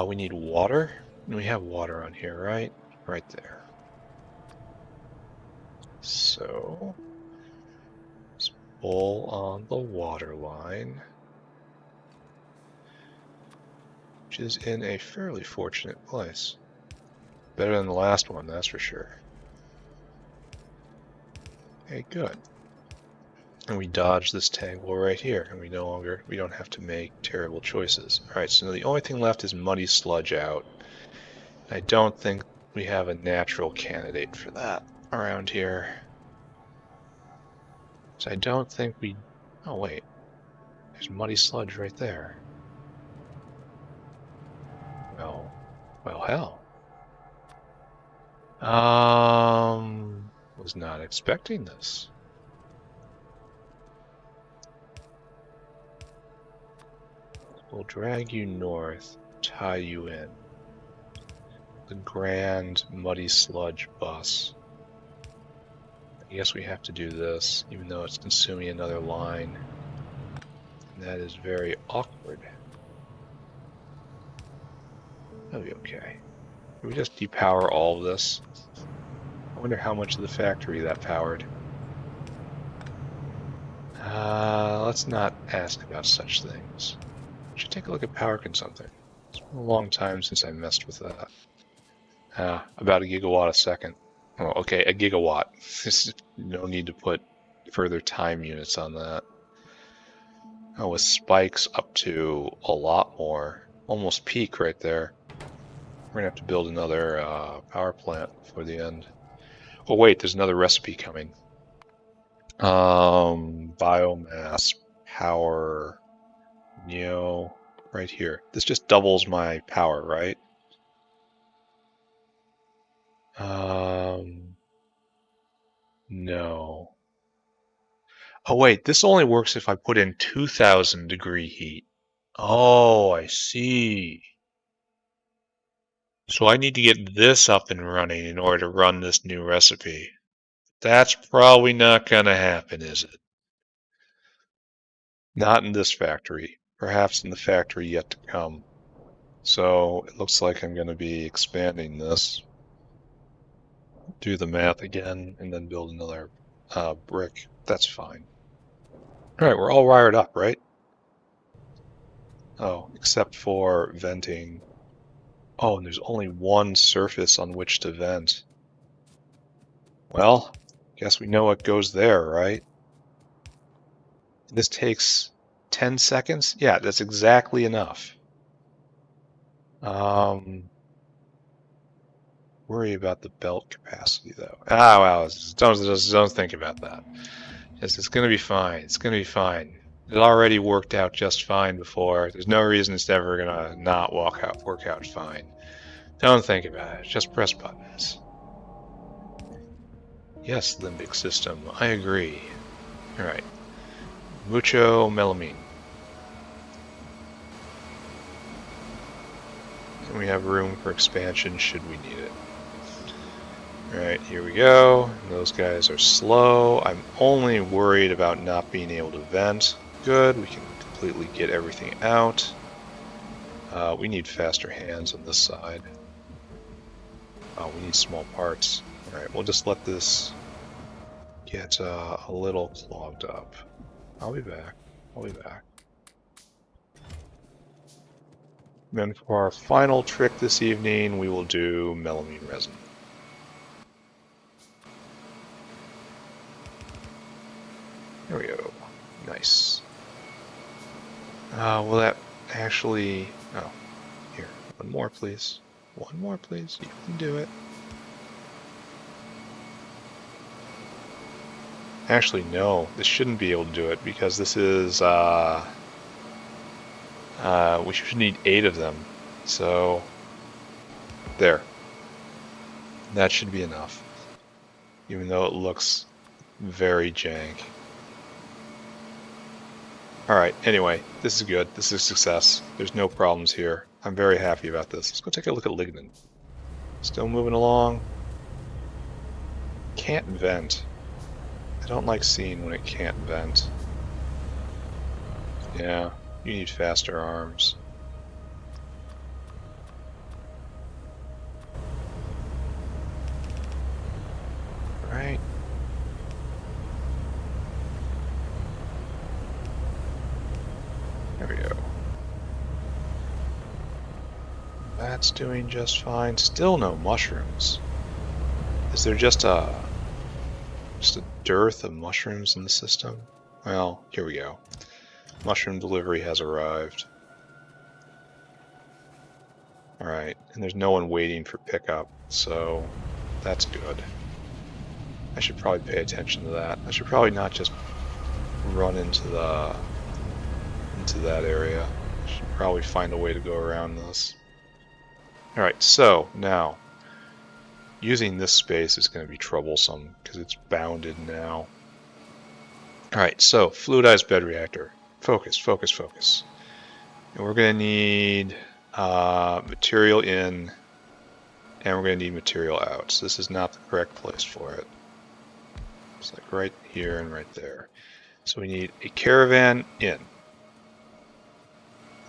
S1: We need water. We have water on here, right? Right there. So, let's pull on the water line, which is in a fairly fortunate place. Better than the last one, that's for sure. Okay, good. And we dodge this tangle right here, and we don't have to make terrible choices. Alright, so the only thing left is muddy sludge out. I don't think we have a natural candidate for that around here. So I don't think we... Oh, wait. There's muddy sludge right there. Well, hell. Was not expecting this. We'll drag you north, tie you in. The grand muddy sludge bus. I guess we have to do this, even though it's consuming another line. And that is very awkward. That'll be okay. Can we just depower all of this? I wonder how much of the factory that powered. Let's not ask about such things. We should take a look at power consumption. It's been a long time since I messed with that. About a gigawatt a second. Oh, okay, a gigawatt. There's no need to put further time units on that. Oh, with spikes up to a lot more. Almost peak right there. We're gonna have to build another power plant before the end. Oh wait, there's another recipe coming. Biomass power neo right here. This just doubles my power, right? No. Oh wait, this only works if I put in 2000 degree heat. Oh, I see. So I need to get this up and running in order to run this new recipe. That's probably not gonna happen, is it? Not in this factory. Perhaps in the factory yet to come. So it looks like I'm going to be expanding this. Do the math again, and then build another brick. That's fine. Alright, we're all wired up, right? Oh, except for venting. Oh, and there's only one surface on which to vent. Well, guess we know what goes there, right? This takes 10 seconds? Yeah, that's exactly enough. Worry about the belt capacity, though. Ah, well, don't think about that. It's going to be fine. It's going to be fine. It already worked out just fine before. There's no reason it's ever going to not work out fine. Don't think about it. Just press buttons. Yes, limbic system. I agree. Alright. Mucho melamine. And we have room for expansion should we need it. Alright, here we go. Those guys are slow. I'm only worried about not being able to vent. Good, we can completely get everything out. We need faster hands on this side. Oh, we need small parts. Alright, we'll just let this get a little clogged up. I'll be back. I'll be back. And then for our final trick this evening, we will do melamine resin. There we go. Nice. Will that actually... Oh, here. One more, please. One more, please. You can do it. Actually, no. This shouldn't be able to do it because this is... we should need 8 of them. So... There. That should be enough. Even though it looks very jank. Alright, anyway, this is good. This is a success. There's no problems here. I'm very happy about this. Let's go take a look at lignin. Still moving along. Can't vent. I don't like seeing when it can't vent. Yeah, you need faster arms. Right. There we go. That's doing just fine. Still no mushrooms. Is there just a dearth of mushrooms in the system? Well, here we go. Mushroom delivery has arrived. Alright, and there's no one waiting for pickup, so that's good. I should probably pay attention to that. I should probably not just run into that area. I should probably find a way to go around this. Alright, so now using this space is going to be troublesome because it's bounded now. Alright, so fluidized bed reactor. Focus, focus, focus. And we're going to need material in, and we're going to need material out. So this is not the correct place for it. It's like right here and right there. So we need a caravan in.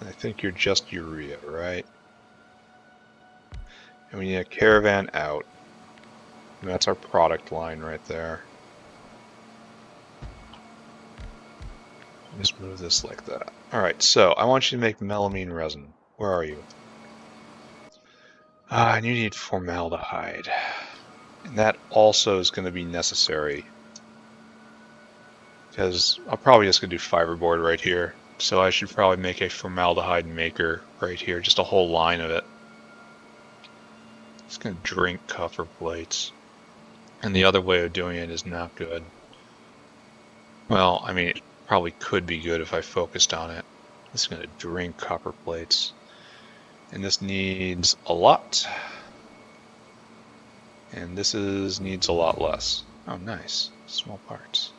S1: And I think you're just urea, right? And we need a caravan out. And that's our product line right there. Just move this like that. Alright, so I want you to make melamine resin. Where are you? And you need formaldehyde. And that also is going to be necessary. Because I'm probably just going to do fiberboard right here. So I should probably make a formaldehyde maker right here. Just a whole line of it. It's going to drink copper plates. And the other way of doing it is not good. Well, I mean, it probably could be good if I focused on it. This is going to drink copper plates. And this needs a lot. And this needs a lot less. Oh, nice. Small parts.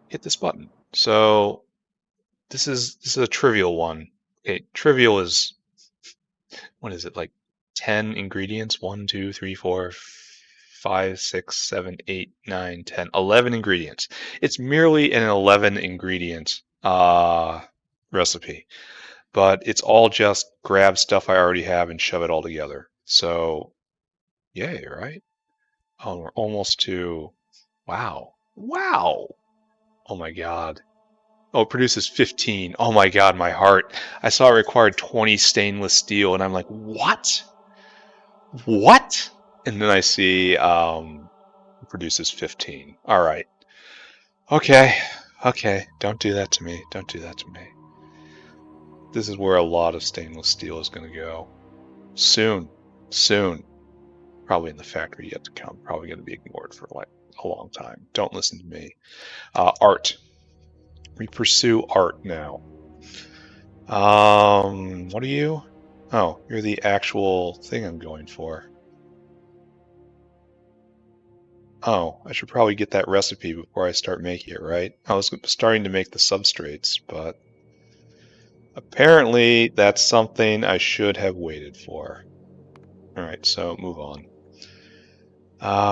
S1: Hit this button. So this is a trivial one. Okay, trivial is, what is it, like 10 ingredients? 1, 2, 3, 4, 5, 6, 7, 8, 9, 10, 11 ingredients. It's merely an 11 ingredient recipe, but it's all just grab stuff I already have and shove it all together. So, yay, right? Oh, we're almost to, wow. Wow! Oh my god. Oh, it produces 15. Oh my god, my heart. I saw it required 20 stainless steel, and I'm like, what? What? And then I see it produces 15. Alright. Okay. Okay. Don't do that to me. Don't do that to me. This is where a lot of stainless steel is going to go. Soon. Soon. Probably in the factory yet to come. Probably going to be ignored for like a long time. Don't listen to me. Art. We pursue art now. What are you? Oh, you're the actual thing I'm going for. Oh, I should probably get that recipe before I start making it, right? I was starting to make the substrates, but apparently that's something I should have waited for. Alright, so move on.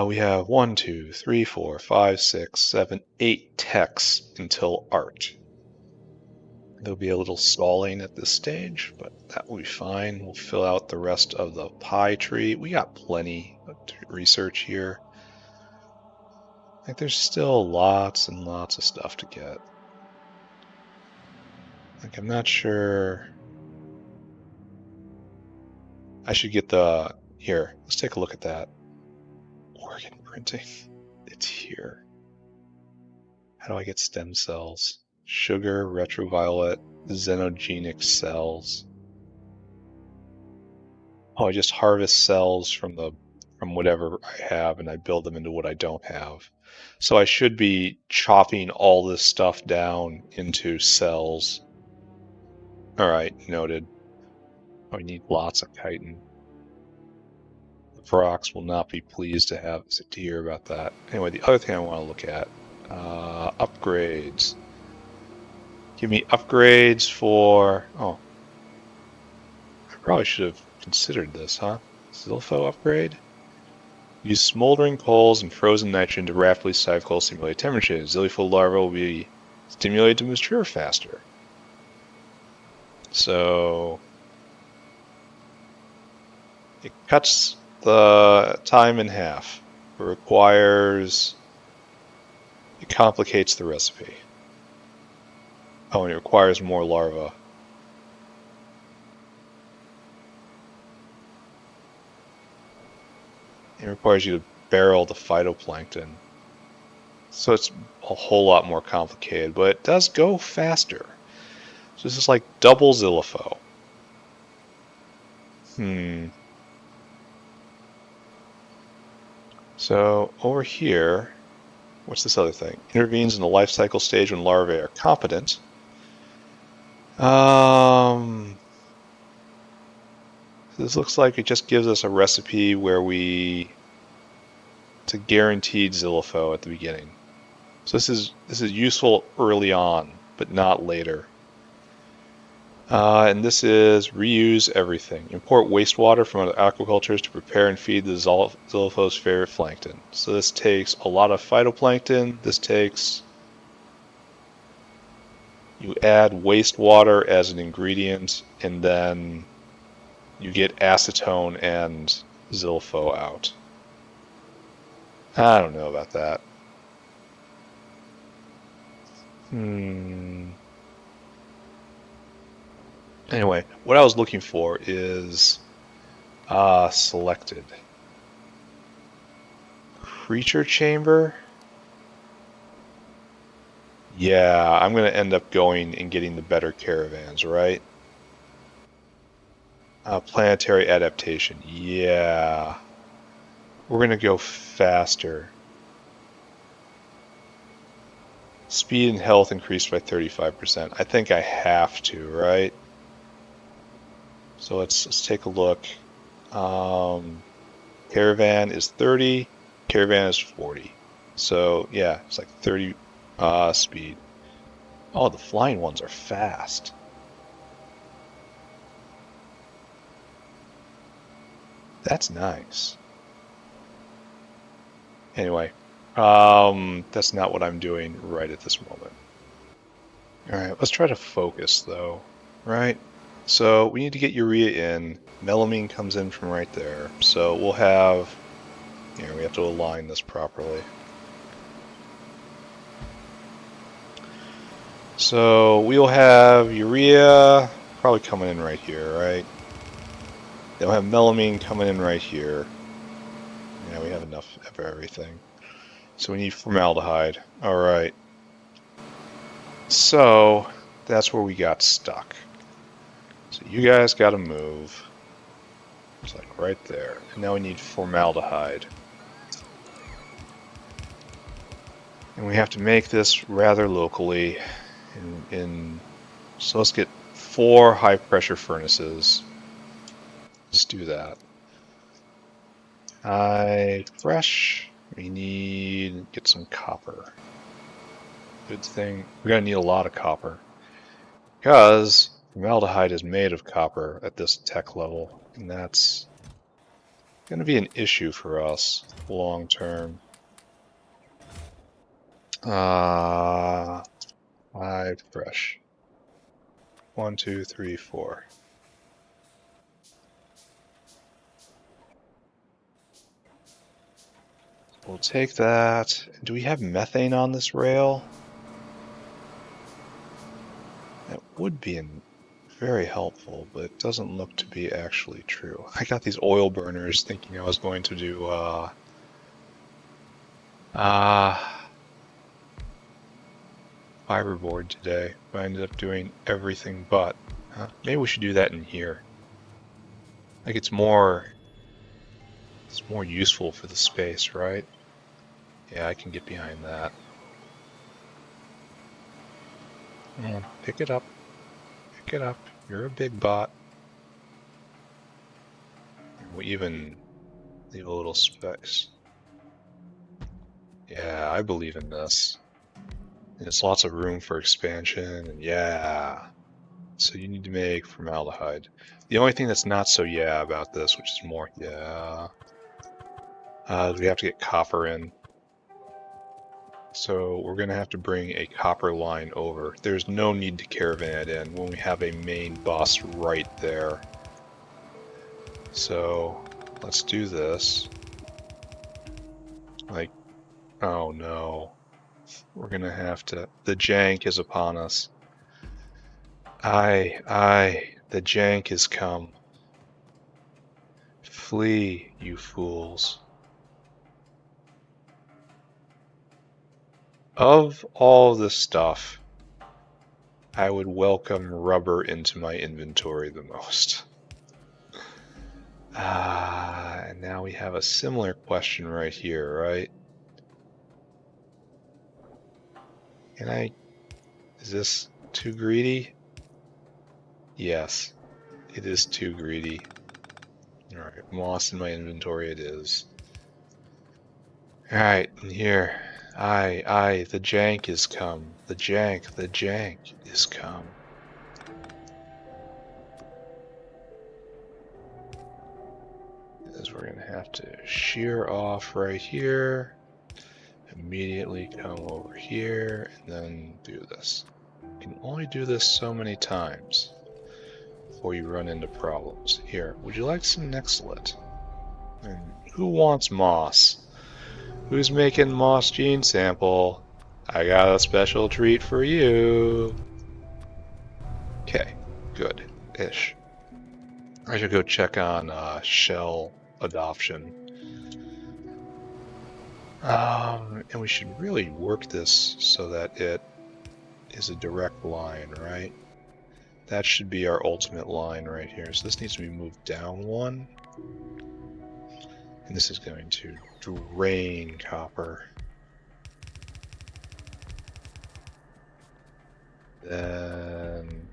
S1: We have 1, 2, 3, 4, 5, 6, 7, 8 techs until art. There'll be a little stalling at this stage, but that will be fine. We'll fill out the rest of the pie tree. We got plenty of research here. Like, there's still lots and lots of stuff to get. Like, I'm not sure. I should get the... Here, let's take a look at that. Organ printing. It's here. How do I get stem cells? Sugar, retroviolet, xenogenic cells. Oh, I just harvest cells from whatever I have and I build them into what I don't have. So I should be chopping all this stuff down into cells. All right, noted. Oh, we need lots of chitin. The Vrox will not be pleased to hear about that. Anyway, the other thing I want to look at, upgrades. Give me upgrades for. Oh, I probably should have considered this, huh? Zilfo upgrade. Use smoldering coals and frozen nitrogen to rapidly cycle simulate temperature. Zilfo larvae will be stimulated to mature faster. So it cuts the time in half. It complicates the recipe. Oh, and it requires more larvae. It requires you to barrel the phytoplankton. So it's a whole lot more complicated, but it does go faster. So this is like double Zilfo. So over here, what's this other thing? Intervenes in the life cycle stage when larvae are competent. This looks like it just gives us a recipe where it's a guaranteed Zilfo at the beginning. So this is useful early on, but not later. And this is reuse everything. Import wastewater from other aquacultures to prepare and feed the Zilfo's favorite plankton. So this takes a lot of phytoplankton. You add wastewater as an ingredient, and then you get acetone and Zilfo out. I don't know about that. Anyway, what I was looking for is selected. Creature chamber? Yeah, I'm going to end up going and getting the better caravans, right? Planetary adaptation. Yeah. We're going to go faster. Speed and health increased by 35%. I think I have to, right? So let's take a look. Caravan is 30. Caravan is 40. So yeah, it's like 30 speed. Oh, the flying ones are fast. That's nice. Anyway, that's not what I'm doing right at this moment. All right, let's try to focus though, right? So we need to get urea in. Melamine comes in from right there. So we'll have, we have to align this properly. So we'll have urea probably coming in right here, right? Then we'll have melamine coming in right here. Yeah, we have enough of everything. So we need formaldehyde. All right. So that's where we got stuck. So you guys got to move. It's like right there. And now we need formaldehyde. And we have to make this rather locally. So let's get 4 high pressure furnaces. Let's do that. Fresh. We need get some copper. Good thing. We're gonna need a lot of copper because formaldehyde is made of copper at this tech level, and that's gonna be an issue for us long term. 5 fresh. 1, 2, 3, 4. We'll take that. Do we have methane on this rail? That would be very helpful, but it doesn't look to be actually true. I got these oil burners thinking I was going to do fiberboard today, but I ended up doing everything but. Maybe we should do that in here. Like it's more useful for the space, right? Yeah, I can get behind that. Come on, pick it up. Pick it up. You're a big bot. We even leave a little space. Yeah, I believe in this. And it's lots of room for expansion, and yeah. So you need to make formaldehyde. The only thing that's not so yeah about this, which is more yeah, we have to get copper in. So we're going to have to bring a copper line over. There's no need to caravan it in when we have a main bus right there. So let's do this. Like, oh no. We're going to have to... The jank is upon us. Aye, the jank has come. Flee, you fools. Of all the stuff, I would welcome rubber into my inventory the most. And now we have a similar question right here, right? Is this too greedy? Yes, it is too greedy. Alright, moss in my inventory it is. Alright, and here. Aye, the jank is come. The jank is come. Is we're gonna have to shear off right here. Immediately come over here and then do this. You can only do this so many times before you run into problems. Here, would you like some Nextlit? And who wants moss? Who's making moss gene sample? I got a special treat for you. Okay, good-ish. I should go check on shell adoption. And we should really work this so that it is a direct line, right? That should be our ultimate line right here. So this needs to be moved down one. And this is going to drain copper. Then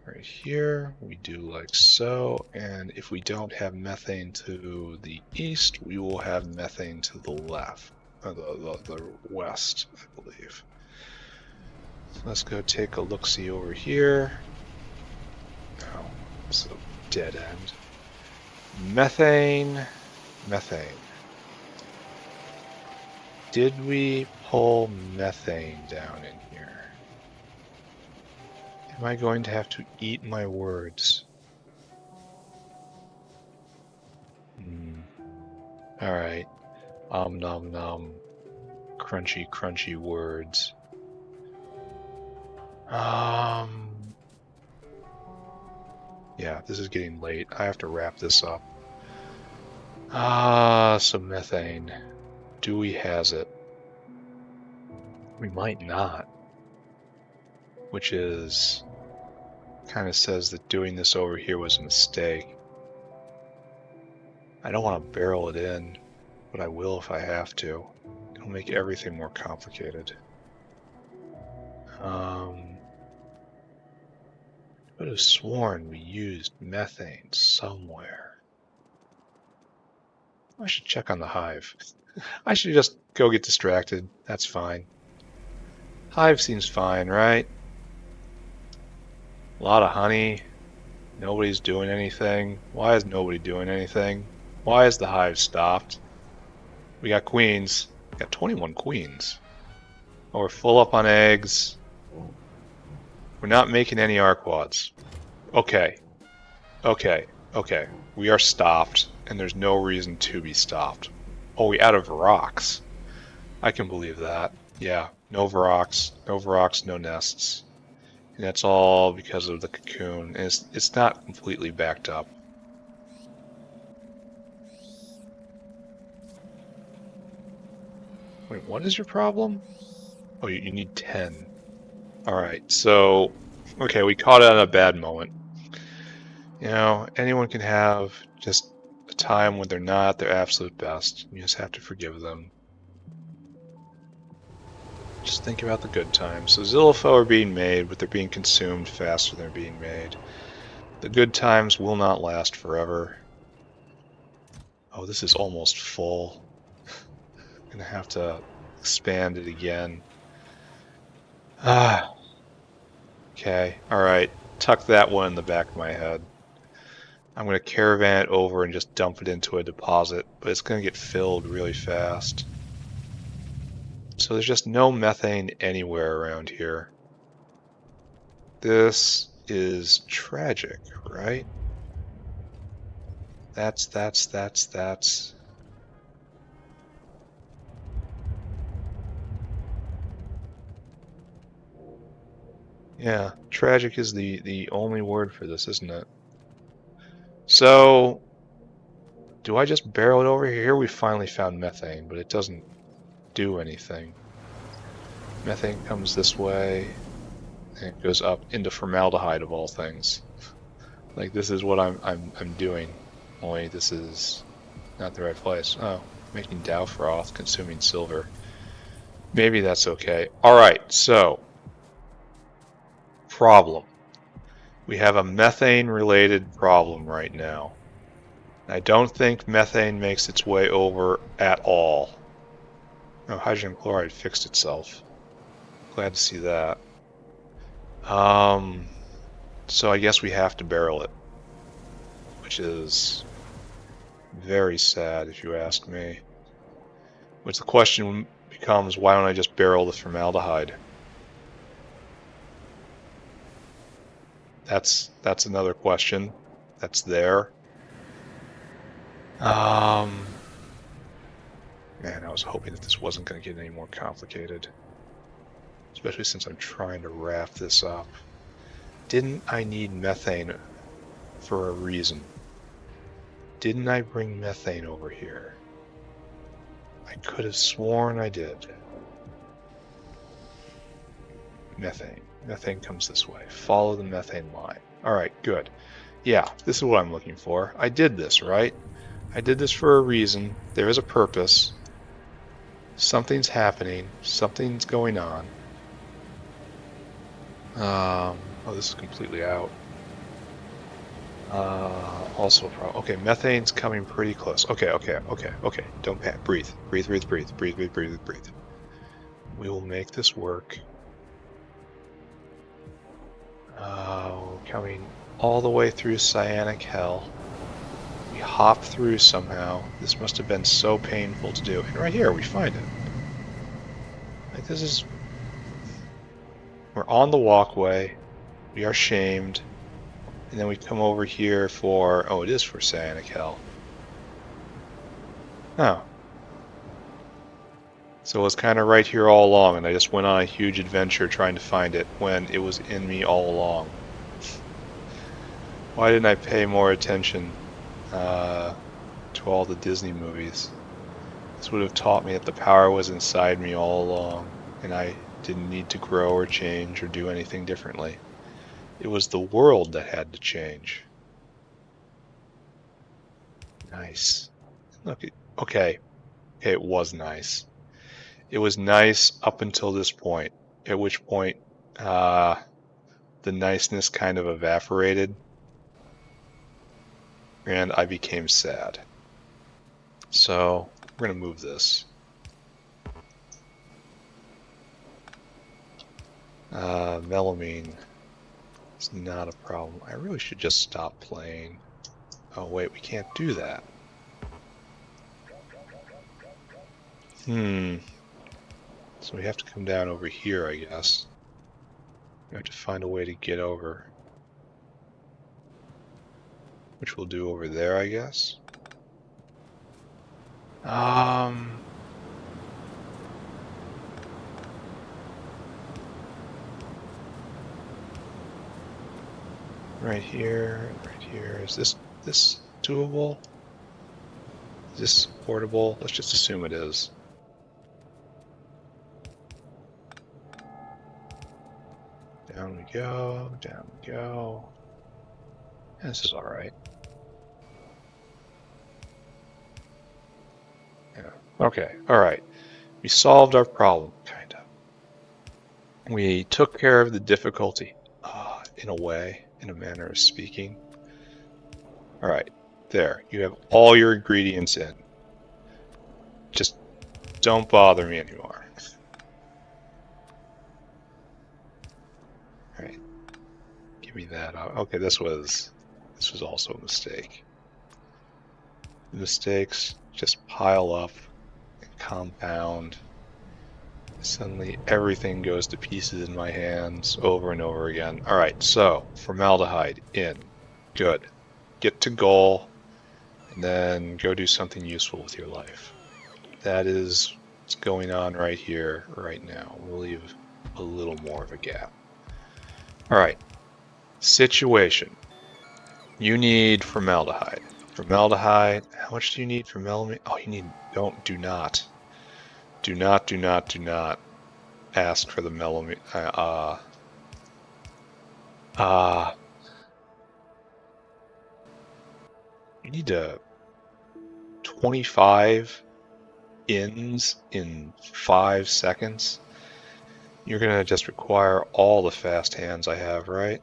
S1: right here, we do like so. And if we don't have methane to the east, we will have methane to the left. The west, I believe. So let's go take a look-see over here. Oh, it's a dead end. Methane. Did we pull methane down in here? Am I going to have to eat my words? Alright. Nom nom. Crunchy words. Yeah, this is getting late. I have to wrap this up. Some methane. Do we has it? We might not. Which is... kind of says that doing this over here was a mistake. I don't want to barrel it in, but I will if I have to. It'll make everything more complicated. I would have sworn we used methane somewhere. I should check on the hive. I should just go get distracted. That's fine. Hive seems fine, right? A lot of honey. Nobody's doing anything. Why is nobody doing anything? Why is the hive stopped? We got queens. We got 21 queens. Oh, we're full up on eggs. We're not making any arquads. Okay. We are stopped, and there's no reason to be stopped. Oh, we out of rocks. I can believe that. Yeah, no rocks, no nests. And that's all because of the cocoon. And it's not completely backed up. Wait, what is your problem? Oh, you need 10. Alright, so, okay, we caught it on a bad moment. You know, anyone can have just a time when they're not at their absolute best. You just have to forgive them. Just think about the good times. So Zilipho are being made, but they're being consumed faster than they're being made. The good times will not last forever. Oh, this is almost full. I'm gonna have to expand it again. Ah, okay, alright. Tuck that one in the back of my head. I'm gonna caravan it over and just dump it into a deposit, but it's gonna get filled really fast. So there's just no methane anywhere around here. This is tragic, right? That's. Yeah, tragic is the only word for this, isn't it? So, do I just barrel it over here? Here we finally found methane, but it doesn't do anything. Methane comes this way, and it goes up into formaldehyde of all things. Like this is what I'm doing. Only this is not the right place. Oh, making Dow froth, consuming silver. Maybe that's okay. Alright, so problem. We have a methane related problem right now. I don't think methane makes its way over at all. Oh, hydrogen chloride fixed itself. Glad to see that. So I guess we have to barrel it, which is very sad if you ask me. Which the question becomes, why don't I just barrel the formaldehyde? That's another question that's there. Man, I was hoping that this wasn't going to get any more complicated. Especially since I'm trying to wrap this up. Didn't I need methane for a reason? Didn't I bring methane over here? I could have sworn I did. Methane. Methane comes this way. Follow the methane line. Alright, good. Yeah, this is what I'm looking for. I did this, right? I did this for a reason. There is a purpose. Something's happening. Something's going on. Oh, this is completely out. Also a problem. Okay, methane's coming pretty close. Okay. Don't panic. Breathe. Breathe. We will make this work. We're coming all the way through cyanic hell. We hop through somehow. This must have been so painful to do. And right here, we find it. Like, this is... We're on the walkway. We are shamed. And then we come over here for... Oh, it is for cyanic hell. Oh. So it was kind of right here all along, and I just went on a huge adventure trying to find it when it was in me all along. Why didn't I pay more attention to all the Disney movies? This would have taught me that the power was inside me all along, and I didn't need to grow or change or do anything differently. It was the world that had to change. Nice. Look, okay, it was nice. It was nice up until this point, at which point the niceness kind of evaporated, and I became sad. So we're going to move this. Melamine is not a problem. I really should just stop playing. Oh wait, we can't do that. So we have to come down over here, I guess. We have to find a way to get over. Which we'll do over there, I guess. Right here, right here. Is this doable? Is this portable? Let's just assume it is. Down we go, down we go. This is alright. Yeah. Okay, alright. We solved our problem, kind of. We took care of the difficulty, in a way, in a manner of speaking. Alright, there. You have all your ingredients in. Just don't bother me anymore. Alright. Give me that. Okay, this was also a mistake. The mistakes just pile up and compound. Suddenly everything goes to pieces in my hands over and over again. Alright, so formaldehyde in. Good. Get to goal, and then go do something useful with your life. That is what's going on right here, right now. We'll leave a little more of a gap. Alright. Situation. You need formaldehyde. Formaldehyde. How much do you need for melamine? Oh, you need. Do not ask for the melamine. You need 25 ins in 5 seconds. You're gonna just require all the fast hands I have, right?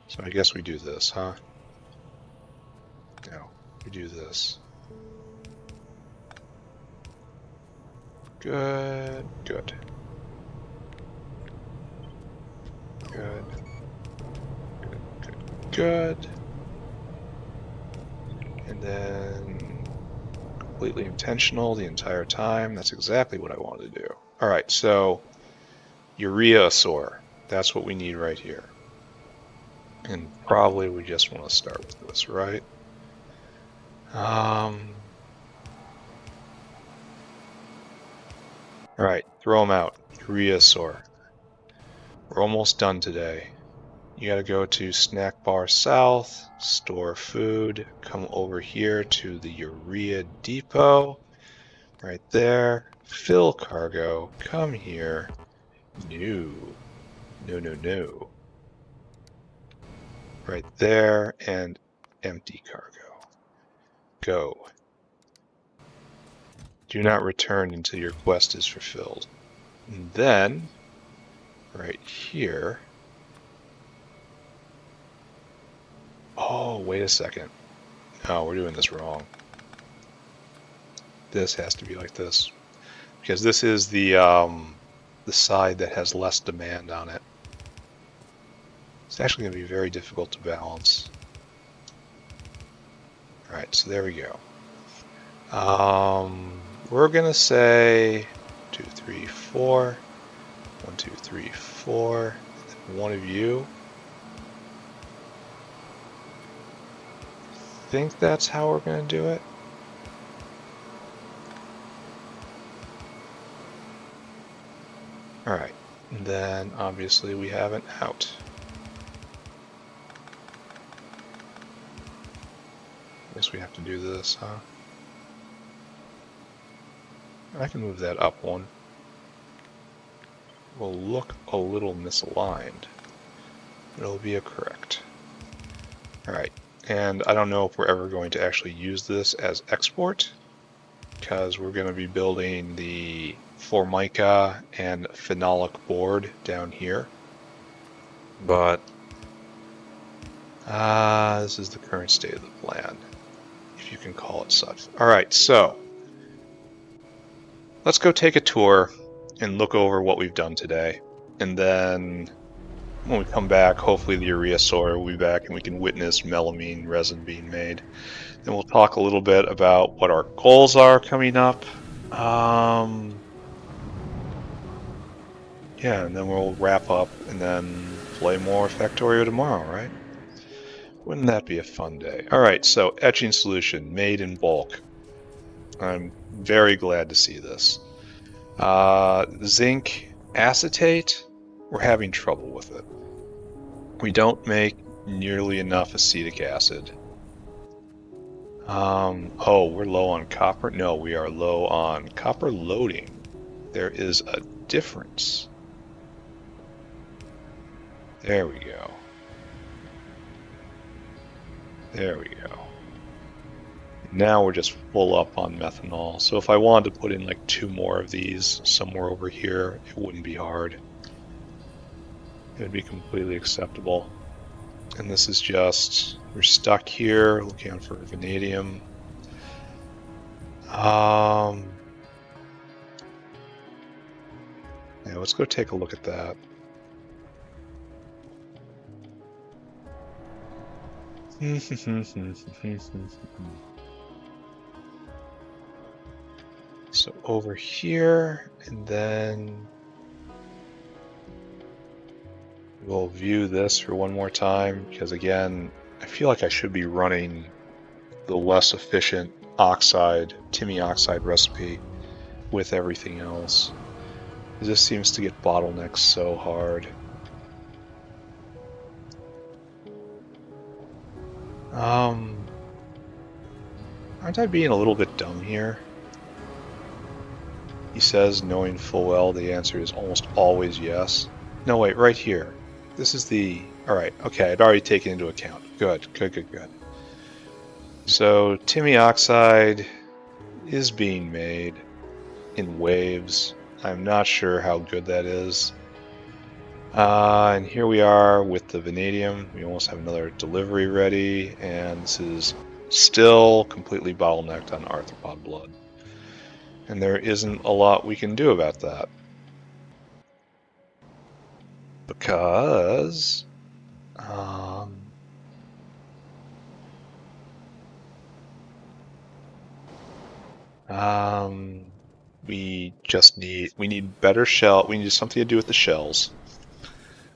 S1: So I guess we do this, huh? No, we do this. Good, good. Good. Good, good, good. And then completely intentional the entire time. That's exactly what I wanted to do. Alright, so ureasaur. That's what we need right here. And probably we just want to start with this, right? Alright, throw them out. Ureasaur. We're almost done today. You gotta go to Snack Bar South, store food, come over here to the Urea Depot, right there, fill cargo, come here, no, right there, and empty cargo. Go. Do not return until your quest is fulfilled. And then, right here, oh, wait a second. No, we're doing this wrong. This has to be like this, because this is the side that has less demand on it. It's actually going to be very difficult to balance. Alright, so there we go. We're going to say 2, 3, 4. 1, 2, 3, 4. And one of you. I think that's how we're going to do it. Alright, and then obviously we have an out. Guess we have to do this, huh? I can move that up one. Will look a little misaligned. It'll be a correct. Alright, and I don't know if we're ever going to actually use this as export, because we're going to be building the Formica and phenolic board down here. But this is the current state of the plan, if you can call it such. Alright, so let's go take a tour and look over what we've done today. And then when we come back, hopefully the ureasaur will be back and we can witness melamine resin being made. Then we'll talk a little bit about what our goals are coming up. Yeah, and then we'll wrap up and then play more Factorio tomorrow, right? Wouldn't that be a fun day? Alright, so etching solution made in bulk. I'm very glad to see this. Zinc acetate, we're having trouble with it. We don't make nearly enough acetic acid. Oh, we're low on copper? No, we are low on copper loading. There is a difference. There we go. There we go. Now we're just full up on methanol. So if I wanted to put in like 2 more of these somewhere over here, it wouldn't be hard. It would be completely acceptable. And this is just, we're stuck here looking for vanadium. Yeah, let's go take a look at that. So over here, and then we'll view this for one more time, because again, I feel like I should be running the less efficient oxide, Timmy oxide recipe with everything else. This seems to get bottlenecked so hard. Aren't I being a little bit dumb here? He says, knowing full well the answer is almost always yes. No, wait, right here. This is the... Alright, okay, I'd already taken into account. Good. So, Timmy oxide is being made in waves. I'm not sure how good that is. And here we are with the vanadium. We almost have another delivery ready, and this is still completely bottlenecked on arthropod blood. And there isn't a lot we can do about that. Because... we need better shell. We need something to do with the shells,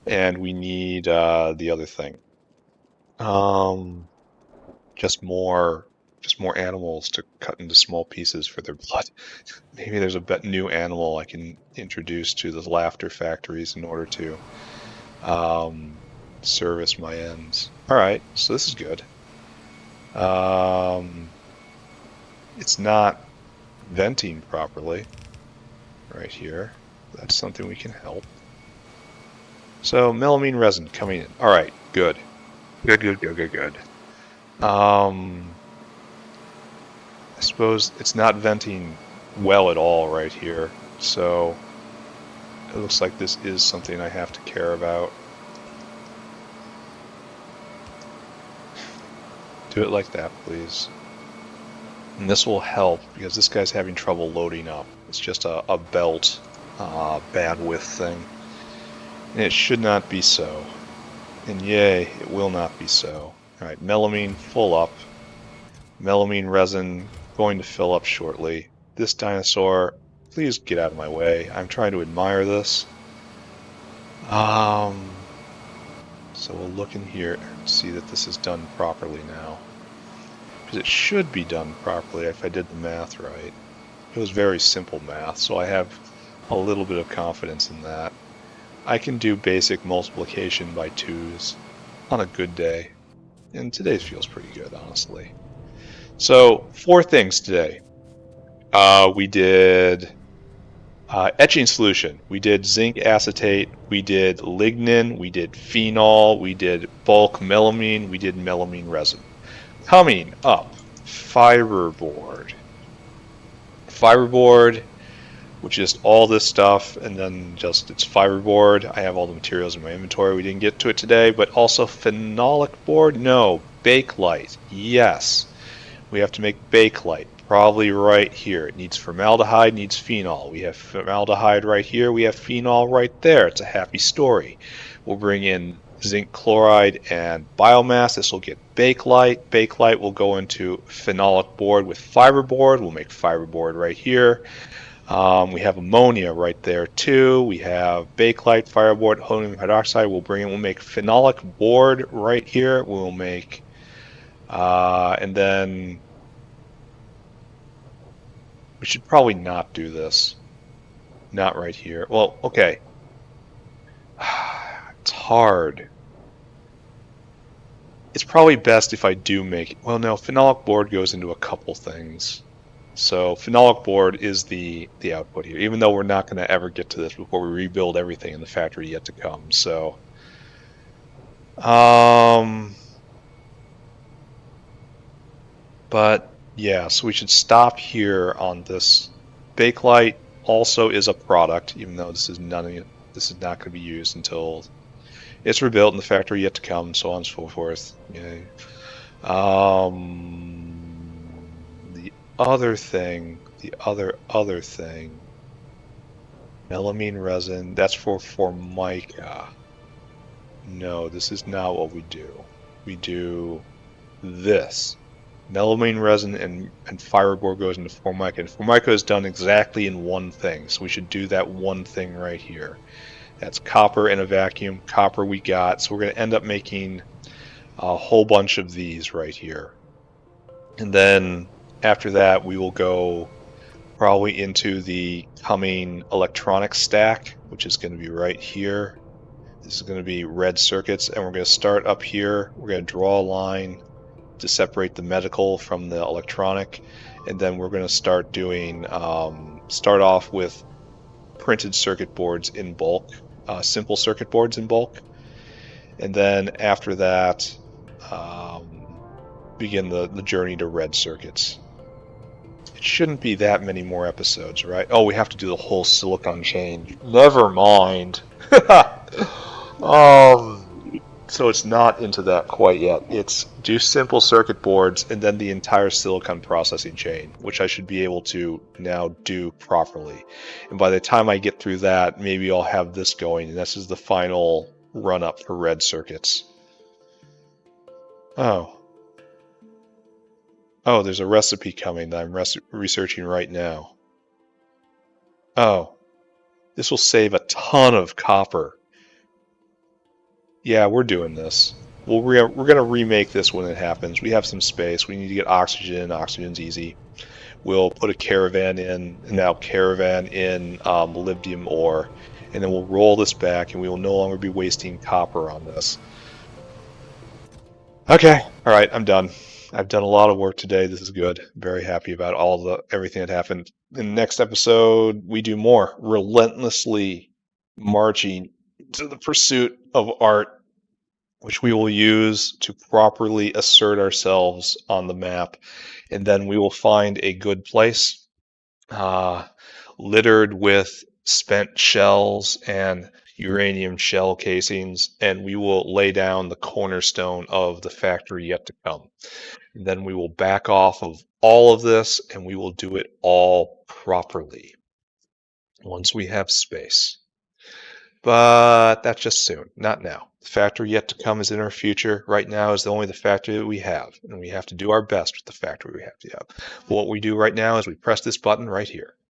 S1: and we need the other thing. Just more animals to cut into small pieces for their blood. Maybe there's a new animal I can introduce to the laughter factories in order to service my ends. All right, so this is good. It's not venting properly right here. That's something we can help. So melamine resin coming in. All right, good. I suppose it's not venting well at all right here, so it looks like this is something I have to care about. Do it like that, please. And this will help, because this guy's having trouble loading up. It's just a belt bandwidth thing. And it should not be so. And yay, it will not be so. Alright, melamine full up. Melamine resin going to fill up shortly. This dinosaur, please get out of my way. I'm trying to admire this. So we'll look in here and see that this is done properly now. Because it should be done properly if I did the math right. It was very simple math, so I have a little bit of confidence in that. I can do basic multiplication by 2s on a good day. And today's feels pretty good, honestly. So, 4 things today. We did etching solution. We did zinc acetate. We did lignin. We did phenol. We did bulk melamine. We did melamine resin. Coming up, fiberboard. Fiberboard, which is all this stuff, and then just it's fiberboard. I have all the materials in my inventory. We didn't get to it today, but also phenolic board. No, bakelite. Yes, we have to make bakelite. Probably right here. It needs formaldehyde, needs phenol. We have formaldehyde right here. We have phenol right there. It's a happy story. We'll bring in zinc chloride and biomass. This will get bakelite. Bakelite will go into phenolic board with fiberboard. We'll make fiberboard right here. We have ammonia right there too. We have bakelite, fireboard, aluminum hydroxide. We'll make phenolic board right here. We'll make, and then we should probably not do this. Not right here. Well, okay. It's hard. It's probably best if I do make it. Well, no, phenolic board goes into a couple things. So phenolic board is the output here, even though we're not going to ever get to this before we rebuild everything in the factory yet to come. So But yeah, so we should stop here on this. Bakelite also is a product, even though this is not going to be used until it's rebuilt in the factory yet to come, so on and so forth. Yeah. The other thing, melamine resin, that's for Formica. No, this is not what we do. We do this. Melamine resin and fiberboard goes into Formica, and Formica is done exactly in one thing, so we should do that one thing right here. That's copper in a vacuum. Copper we got, so we're going to end up making a whole bunch of these right here. And then after that, we will go probably into the coming electronic stack, which is going to be right here. This is going to be red circuits, and we're going to start up here. We're going to draw a line to separate the medical from the electronic, and then we're going to start doing, start off with printed circuit boards in bulk, simple circuit boards in bulk, and then after that, begin the journey to red circuits. It shouldn't be that many more episodes, right? Oh, we have to do the whole silicon change. Never mind. So it's not into that quite yet. It's do simple circuit boards and then the entire silicon processing chain, which I should be able to now do properly. And by the time I get through that, maybe I'll have this going, and this is the final run up for red circuits. Oh. Oh, there's a recipe coming that I'm researching right now. Oh, this will save a ton of copper. Yeah, we're doing this. We're going to remake this when it happens. We have some space. We need to get oxygen. Oxygen's easy. We'll put a caravan in, and now caravan in molybdenum ore, and then we'll roll this back, and we will no longer be wasting copper on this. Okay, all right, I'm done. I've done a lot of work today. This is good. Very happy about everything that happened. In the next episode, we do more, relentlessly marching to the pursuit of art, which we will use to properly assert ourselves on the map. And then we will find a good place, littered with spent shells and uranium shell casings, and we will lay down the cornerstone of the factory yet to come. And then we will back off of all of this, and we will do it all properly once we have space. But that's just soon, not now. The factory yet to come is in our future. Right now is only the factory that we have, and we have to do our best with the factory we have to have. But what we do right now is we press this button right here.